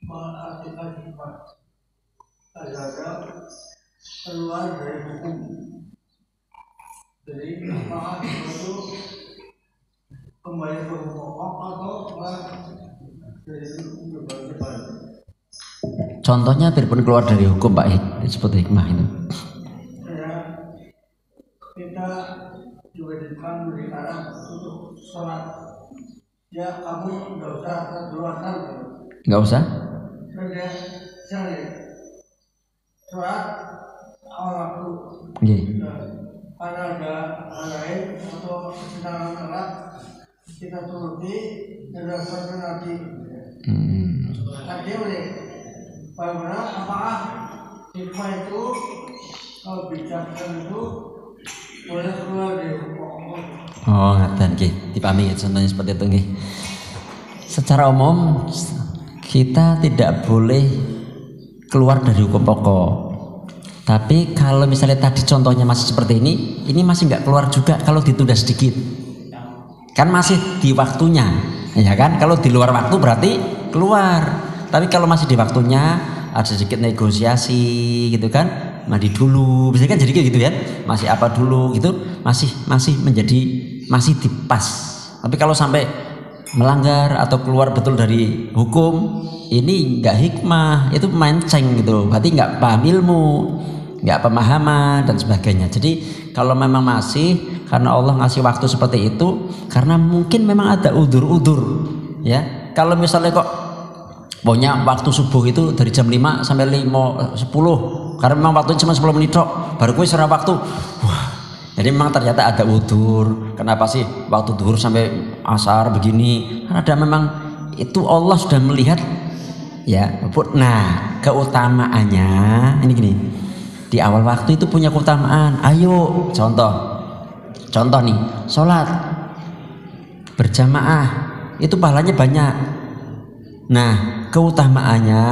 mengartikan hikmah terhadap keluar dari hukum. Jadi apakah itu kembali ke hukum atau dari hukum berbalik? Contohnya biarpun keluar dari hukum Pak, disebut hikmah itu. Kita juga diberi arah untuk sholat. Ya kamu nggak usah keluar. Nggak usah? Kerja surat awal waktu. Nggih. Karena ada hal lain atau kesenangan terat kita turuti dan dapat nanti. Tadi oleh bagaimana apakah hikmah itu kalau bijaksana itu boleh keluar dari hukum? Oh, ngaten nggih. Dipahami contohnya seperti itu nggih. Secara umum kita tidak boleh keluar dari hukum pokok. Tapi kalau misalnya tadi contohnya masih seperti ini masih nggak keluar juga kalau ditunda sedikit. Kan masih di waktunya, ya kan? Kalau di luar waktu berarti keluar. Tapi kalau masih di waktunya, ada sedikit negosiasi gitu kan, mandi dulu, bisa kan jadi kayak gitu ya, masih apa dulu gitu, masih di pas. Tapi kalau sampai melanggar atau keluar betul dari hukum, ini nggak hikmah, itu menceng gitu, berarti nggak paham ilmu, nggak pemahaman dan sebagainya. Jadi kalau memang masih karena Allah ngasih waktu seperti itu, karena mungkin memang ada udur-udur, ya. Kalau misalnya kok pokoknya waktu subuh itu dari jam 5 sampai 10 karena memang waktunya cuma 10 menit tok, baru gue serah waktu. Wah, jadi memang ternyata ada udur. Kenapa sih waktu zuhur sampai asar begini? Karena ada memang itu Allah sudah melihat ya. Nah, keutamaannya ini gini. Di awal waktu itu punya keutamaan. Ayo, contoh nih, sholat berjamaah itu pahalanya banyak. Nah, keutamaannya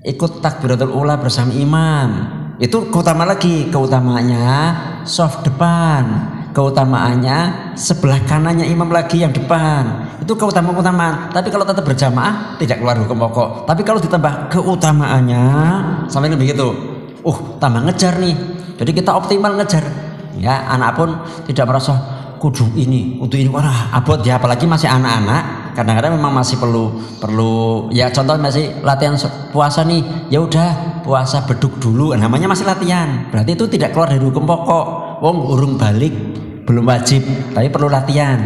ikut takbiratul ula bersama imam. Itu keutamaan lagi, keutamaannya soft depan, keutamaannya sebelah kanannya imam lagi yang depan. Itu keutamaan. Tapi kalau tetap berjamaah tidak keluar hukum pokok. Tapi kalau ditambah keutamaannya sampai begitu, tambah ngejar nih. Jadi kita optimal ngejar. Ya, anak pun tidak merasa kudu ini, wah abot ya, apalagi masih anak-anak. Kadang-kadang memang masih perlu ya, contoh masih latihan puasa nih, ya udah puasa beduk dulu, namanya masih latihan. Berarti itu tidak keluar dari hukum pokok. Wong urung balik belum wajib, tapi perlu latihan.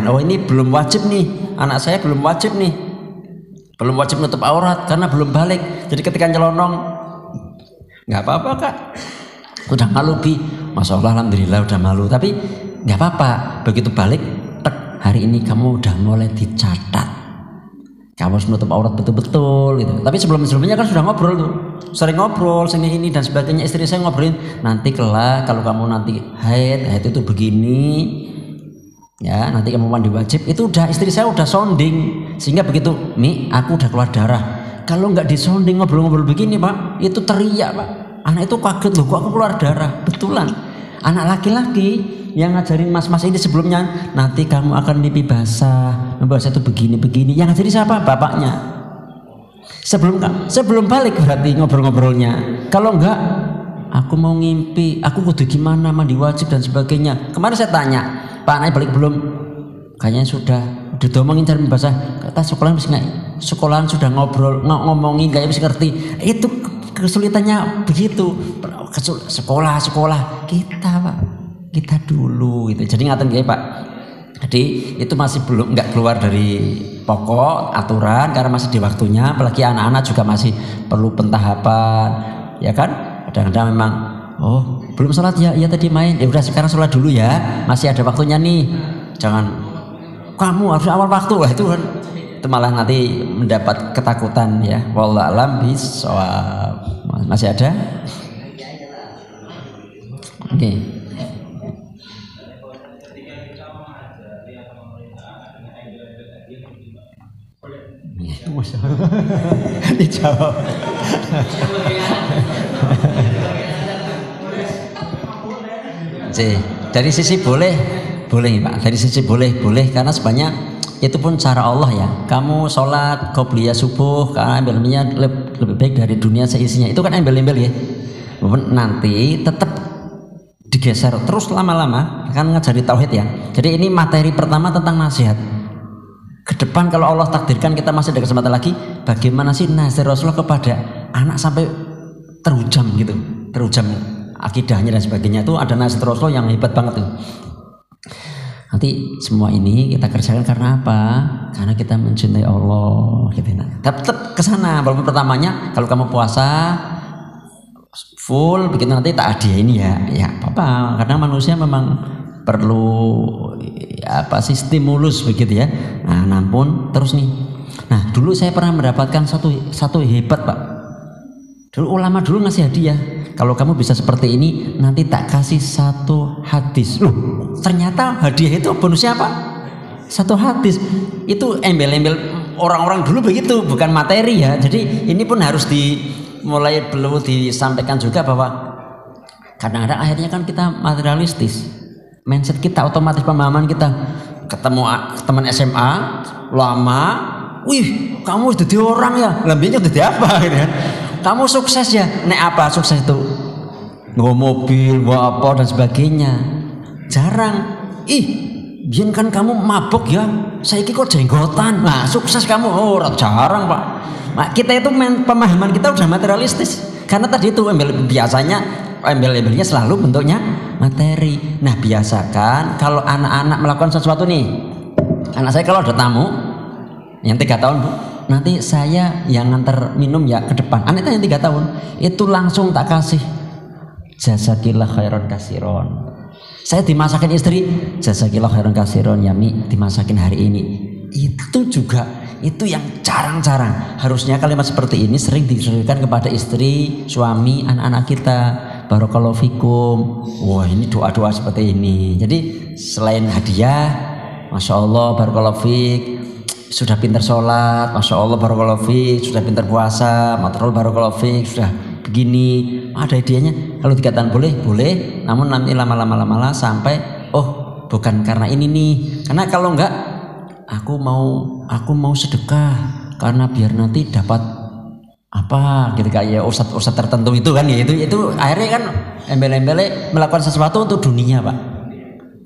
Oh ini belum wajib nih, anak saya belum wajib nutup aurat karena belum balik. Jadi ketika nyelonong nggak apa-apa kak, udah malu bi, masya Allah alhamdulillah udah malu, tapi nggak apa-apa. Begitu balik, hari ini kamu udah mulai dicatat, kamu harus menutup aurat betul-betul gitu. Tapi sebelumnya kan sudah ngobrol tuh, sering ngobrol sini ini dan sebagainya. Istri saya ngobrolin, nanti kelak kalau kamu nanti haid itu begini ya, nanti kamu mandi wajib. Itu udah istri saya udah sounding, sehingga begitu Mi aku udah keluar darah, kalau nggak disonding ngobrol-ngobrol begini pak, itu teriak pak. Anak itu kaget, loh kok aku keluar darah. Betulan anak laki-laki yang ngajarin mas-mas ini sebelumnya, nanti kamu akan mimpi basah, itu begini-begini. Yang ngajarin siapa? Bapaknya. Sebelum balik berarti ngobrol-ngobrolnya. Kalau enggak, aku mau ngimpi, aku kudu gimana, mandi wajib dan sebagainya. Kemarin saya tanya, Pak Nay balik belum? Kayaknya sudah diomongin cari basah. Kata sekolahan sudah ngomongin, kayak bisa ngerti. Itu kesulitannya begitu. Sekolah kita dulu gitu. Jadi ngatain kayak Pak. Jadi itu masih belum nggak keluar dari pokok aturan karena masih di waktunya. Apalagi anak-anak juga masih perlu pentahapan, ya kan? Kadang-kadang memang belum sholat ya tadi main. Ya udah sekarang sholat dulu ya. Masih ada waktunya nih. Jangan kamu harus awal waktu. Wah itu kan itu malah nanti mendapat ketakutan ya. Wallahu a'lam bishawab. Masih ada? Oke. Dijawab. Dari sisi boleh Pak. Dari sisi boleh karena sebenarnya itu pun cara Allah ya. Kamu sholat qobliyah subuh karena embel-embelnya lebih baik dari dunia seisinya. Itu kan embel-embel ya. Nanti tetap digeser terus lama-lama akan ngajari tauhid ya. Jadi ini materi pertama tentang nasihat. Ke depan kalau Allah takdirkan kita masih ada kesempatan lagi, bagaimana sih nasihat Rasulullah kepada anak sampai terhujam akidahnya dan sebagainya. Itu ada nasihat Rasulullah yang hebat banget tuh. Nanti semua ini kita kerjakan karena apa? Karena kita mencintai Allah gitu. Nah, tetap ke sana walaupun pertamanya kalau kamu puasa full begitu nanti tak hadiah ini ya apa karena manusia memang perlu apa sih stimulus begitu ya. Nah, nampun terus nih. Nah, dulu saya pernah mendapatkan satu hebat, Pak. Dulu ulama dulu ngasih hadiah. Kalau kamu bisa seperti ini, nanti tak kasih satu hadis. Loh, ternyata hadiah itu bonusnya apa? Satu hadis. Itu embel-embel orang-orang dulu begitu, bukan materi ya. Jadi ini pun harus perlu disampaikan juga bahwa kadang-kadang akhirnya kan kita materialistis. Mindset kita otomatis pemahaman kita ketemu teman SMA lama, wih kamu jadi orang ya, lebihnya jadi apa gitu kan? Kamu sukses ya, nek apa sukses itu? Nggak mobil, nggak apa dan sebagainya. Jarang. Biar kan kamu mabuk ya, saya kok jenggotan. Nah sukses kamu, jarang Pak. Nah, kita itu pemahaman kita udah materialistis. Karena tadi itu biasanya embel-embelnya selalu bentuknya materi. Nah biasakan kalau anak-anak melakukan sesuatu nih, anak saya kalau ada tamu yang 3 tahun Bu, nanti saya yang nganter minum ya ke depan. Anaknya yang 3 tahun itu langsung tak kasih jazakillah khairan kasiron. Saya dimasakin istri, jazakillah khairan kasiron ya Mi, dimasakin hari ini. Itu juga itu yang jarang-jarang. Harusnya kalimat seperti ini sering diberikan kepada istri, suami, anak-anak kita. Barakallahu fikum. Wah ini doa-doa seperti ini. Jadi selain hadiah, masya Allah barakallahu fik, sudah pintar sholat, masya Allah barakallahu fik, sudah pintar puasa, matrul barakallahu fik, sudah begini, ada hadiahnya. Kalau dikatakan boleh, namun nanti lama-lama sampai bukan karena ini nih. Karena kalau enggak, aku mau sedekah karena biar nanti dapat apa gitu kayak ustadz tertentu itu kan ya itu akhirnya kan embel-embelnya melakukan sesuatu untuk dunia Pak.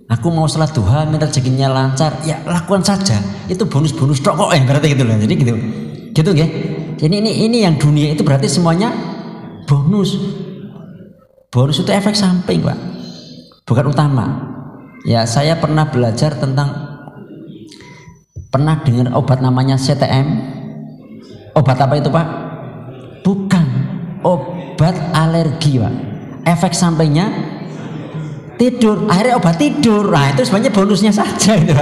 Aku mau salat duha minta rezekinya lancar ya lakukan saja, itu bonus tok kok berarti gitu loh. Jadi gitu ya. Jadi ini yang dunia itu berarti semuanya bonus itu efek samping Pak, bukan utama. Ya saya pernah belajar pernah dengar obat namanya CTM. Obat apa itu Pak? Bukan obat alergi Pak. Efek sampingnya tidur, akhirnya obat tidur. Nah itu sebenarnya bonusnya saja gitu.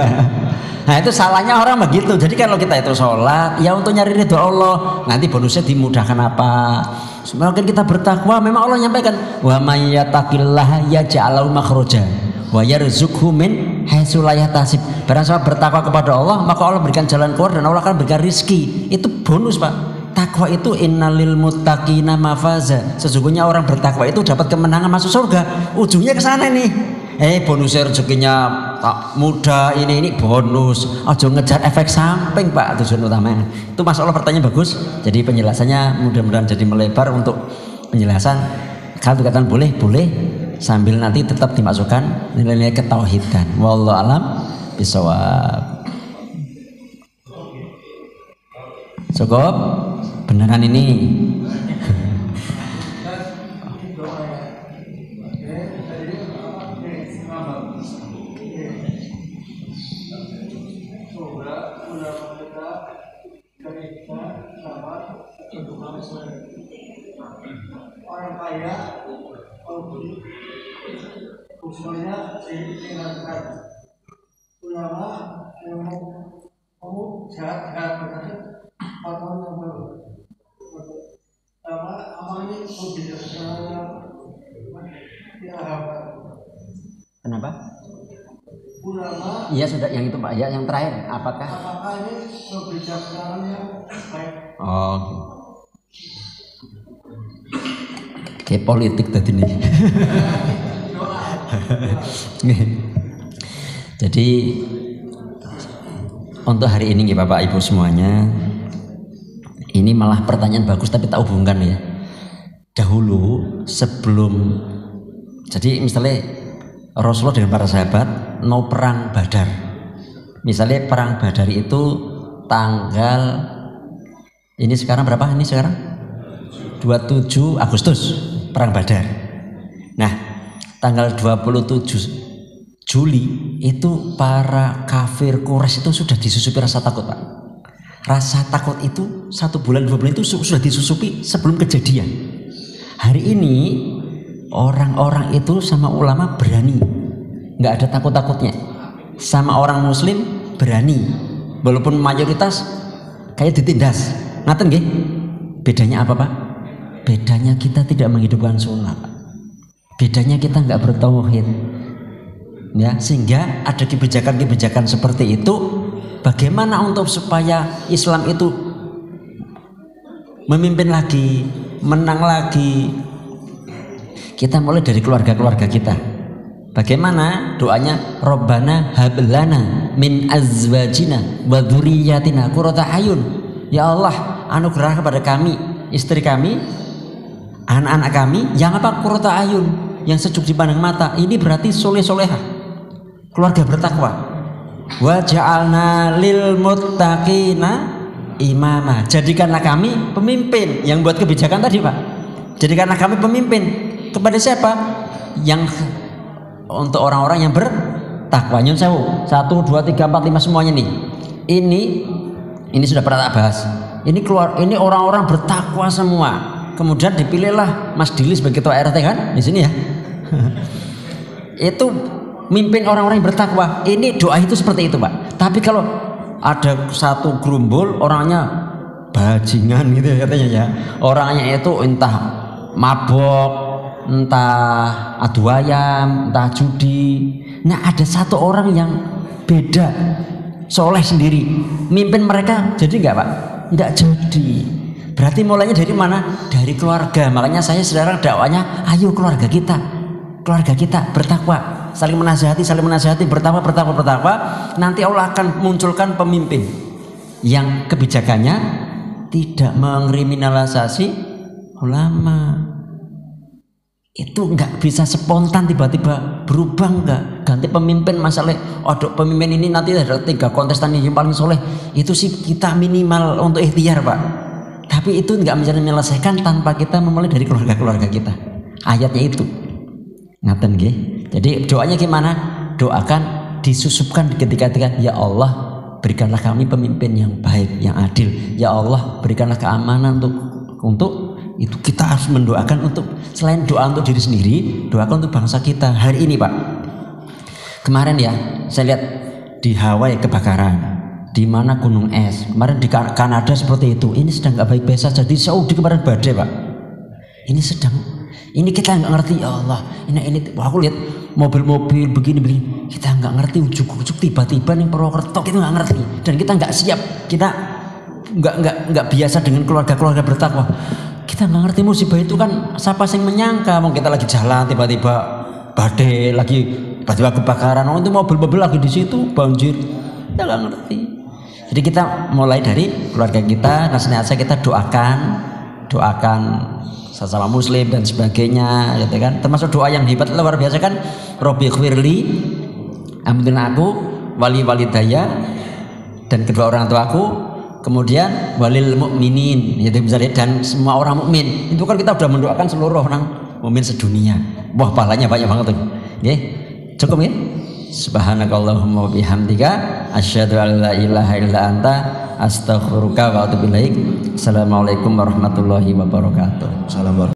Nah itu salahnya orang begitu. Jadi kalau kita itu sholat ya untuk nyari ridho Allah, nanti bonusnya dimudahkan apa? Semakin kita bertakwa, memang Allah nyampaikan wa may yattaqillaha yaj'al lahu makhraja wa yarzuqhu min haitsu la yahtasib. Barang siapa bertakwa kepada Allah, maka Allah berikan jalan keluar dan Allah akan berikan rizki. Itu bonus Pak. Takwa itu innalil muttaqina mafaza. Sesungguhnya orang bertakwa itu dapat kemenangan masuk surga. Ujungnya ke sana nih. Bonusnya rezekinya tak mudah ini bonus. Ojo ngejar efek samping Pak, tujuan utamanya. Itu Mas Allah pertanyaan bagus. Jadi penjelasannya mudah-mudahan jadi melebar untuk penjelasan. Kalau dikatakan boleh sambil nanti tetap dimasukkan nilai-nilai ketauhidan. Wallahu alam bisawab. Cukup? Beneran ini? Orang kaya usulnya ditinggalkan. Ulama yang kamu jahat berarti fatwa yang baru. Amalnya tidak diharapkan. Kenapa? Ulama. Iya sudah yang itu Pak. Ya yang terakhir. Apakah ini kebijaksanaan yang baik? Kayak politik tadi nih. Jadi untuk hari ini ya Bapak Ibu semuanya, ini malah pertanyaan bagus tapi tak hubungkan ya. Dahulu sebelum, jadi misalnya Rasulullah dengan para sahabat mau perang Badar. Misalnya perang Badar itu tanggal ini sekarang berapa? Ini sekarang 27 Agustus perang Badar. Nah, tanggal 27 Juli itu para kafir Quraisy itu sudah disusupi rasa takut, Pak. Rasa takut itu 1 bulan 2 bulan itu sudah disusupi sebelum kejadian. Hari ini orang-orang itu sama ulama berani, nggak ada takut-takutnya. Sama orang Muslim berani, walaupun mayoritas kayak ditindas. Ngaten nggih? Bedanya apa, Pak? Bedanya kita tidak menghidupkan sunnah, Pak. Bedanya kita nggak bertauhid, ya, sehingga ada kebijakan-kebijakan seperti itu. Bagaimana untuk supaya Islam itu memimpin lagi, menang lagi? Kita mulai dari keluarga-keluarga kita. Bagaimana doanya? Robbana hablana min azwajina wa dzurriyyatina qurrata ayun. Ya Allah, anugerah kepada kami, istri kami, anak-anak kami yang apa? Qurrata ayun, yang sejuk dipandang mata. Ini berarti soleh-solehah, keluarga bertakwa. Wa ja'alna lil muttaqina imama. Jadikanlah kami pemimpin yang buat kebijakan tadi, Pak. Jadikanlah kami pemimpin kepada siapa? Yang untuk orang-orang yang bertakwa. Nyun sewu. 1 2 3 4 5 semuanya nih. Ini sudah pernah tak bahas. Ini orang-orang bertakwa semua. Kemudian dipilihlah Mas Dili sebagai ketua RT kan di sini ya. Itu mimpin orang-orang yang bertakwa. Ini doa itu seperti itu, Pak. Tapi kalau ada satu gerumbul orangnya bajingan gitu ya katanya ya. Orangnya itu entah mabok, entah adu ayam, entah judi. Nah, ada satu orang yang beda, soleh sendiri, mimpin mereka, jadi enggak, Pak? Enggak jadi. Berarti mulainya dari mana? Dari keluarga. Makanya saya sekarang dakwanya, ayo keluarga kita bertakwa, saling menasihati, bertakwa. Nanti Allah akan munculkan pemimpin yang kebijakannya tidak mengkriminalisasi ulama. Itu nggak bisa spontan tiba-tiba berubah, nggak ganti pemimpin masalah. Aduh, pemimpin ini nanti ada 3 kontestan yang paling soleh. Itu sih kita minimal untuk ikhtiar, Pak. Tapi itu nggak bisa menyelesaikan tanpa kita memulai dari keluarga kita. Ayatnya itu ngaten nggih. Jadi doanya gimana? Doakan disusupkan ketika ya Allah, berikanlah kami pemimpin yang baik, yang adil. Ya Allah, berikanlah keamanan untuk itu. Kita harus mendoakan untuk, selain doa untuk diri sendiri, doakan untuk bangsa kita. Hari ini, Pak, kemarin ya saya lihat di Hawaii kebakaran, di mana gunung es. Kemarin di Kanada seperti itu. Ini sedang nggak baik-baik saja. Di Saudi kemarin badai, Pak. Ini kita nggak ngerti, ya Allah. Ini aku lihat mobil-mobil begini. Kita nggak ngerti, ujuk-ujuk tiba-tiba nih Purwokerto, kita nggak ngerti. Dan kita nggak siap. Kita nggak biasa dengan keluarga bertakwa. Kita nggak ngerti musibah itu kan, siapa yang menyangka? Mau kita lagi jalan tiba-tiba badai, lagi tiba-tiba kebakaran. Itu mobil-mobil lagi di situ banjir. Kita nggak ngerti. Jadi kita mulai dari keluarga kita. Nasihat saya, kita doakan sesama muslim dan sebagainya, gitu kan. Termasuk doa yang hebat luar biasa kan, Robbi khwirli, ampunilah aku, wali walidaya, dan kedua orang tuaku, kemudian walil mukminin, yaitu misalnya, dan semua orang mukmin. Itu kan kita sudah mendoakan seluruh orang mukmin sedunia. Wah, pahalanya banyak banget tuh. Nggih. Cukup ya? Subhanakallahumma wa bihamdika asyhadu an la ilaha illa anta astaghfiruka wa atubu ilaik. Assalamualaikum warahmatullahi wabarakatuh. Assalamualaikum.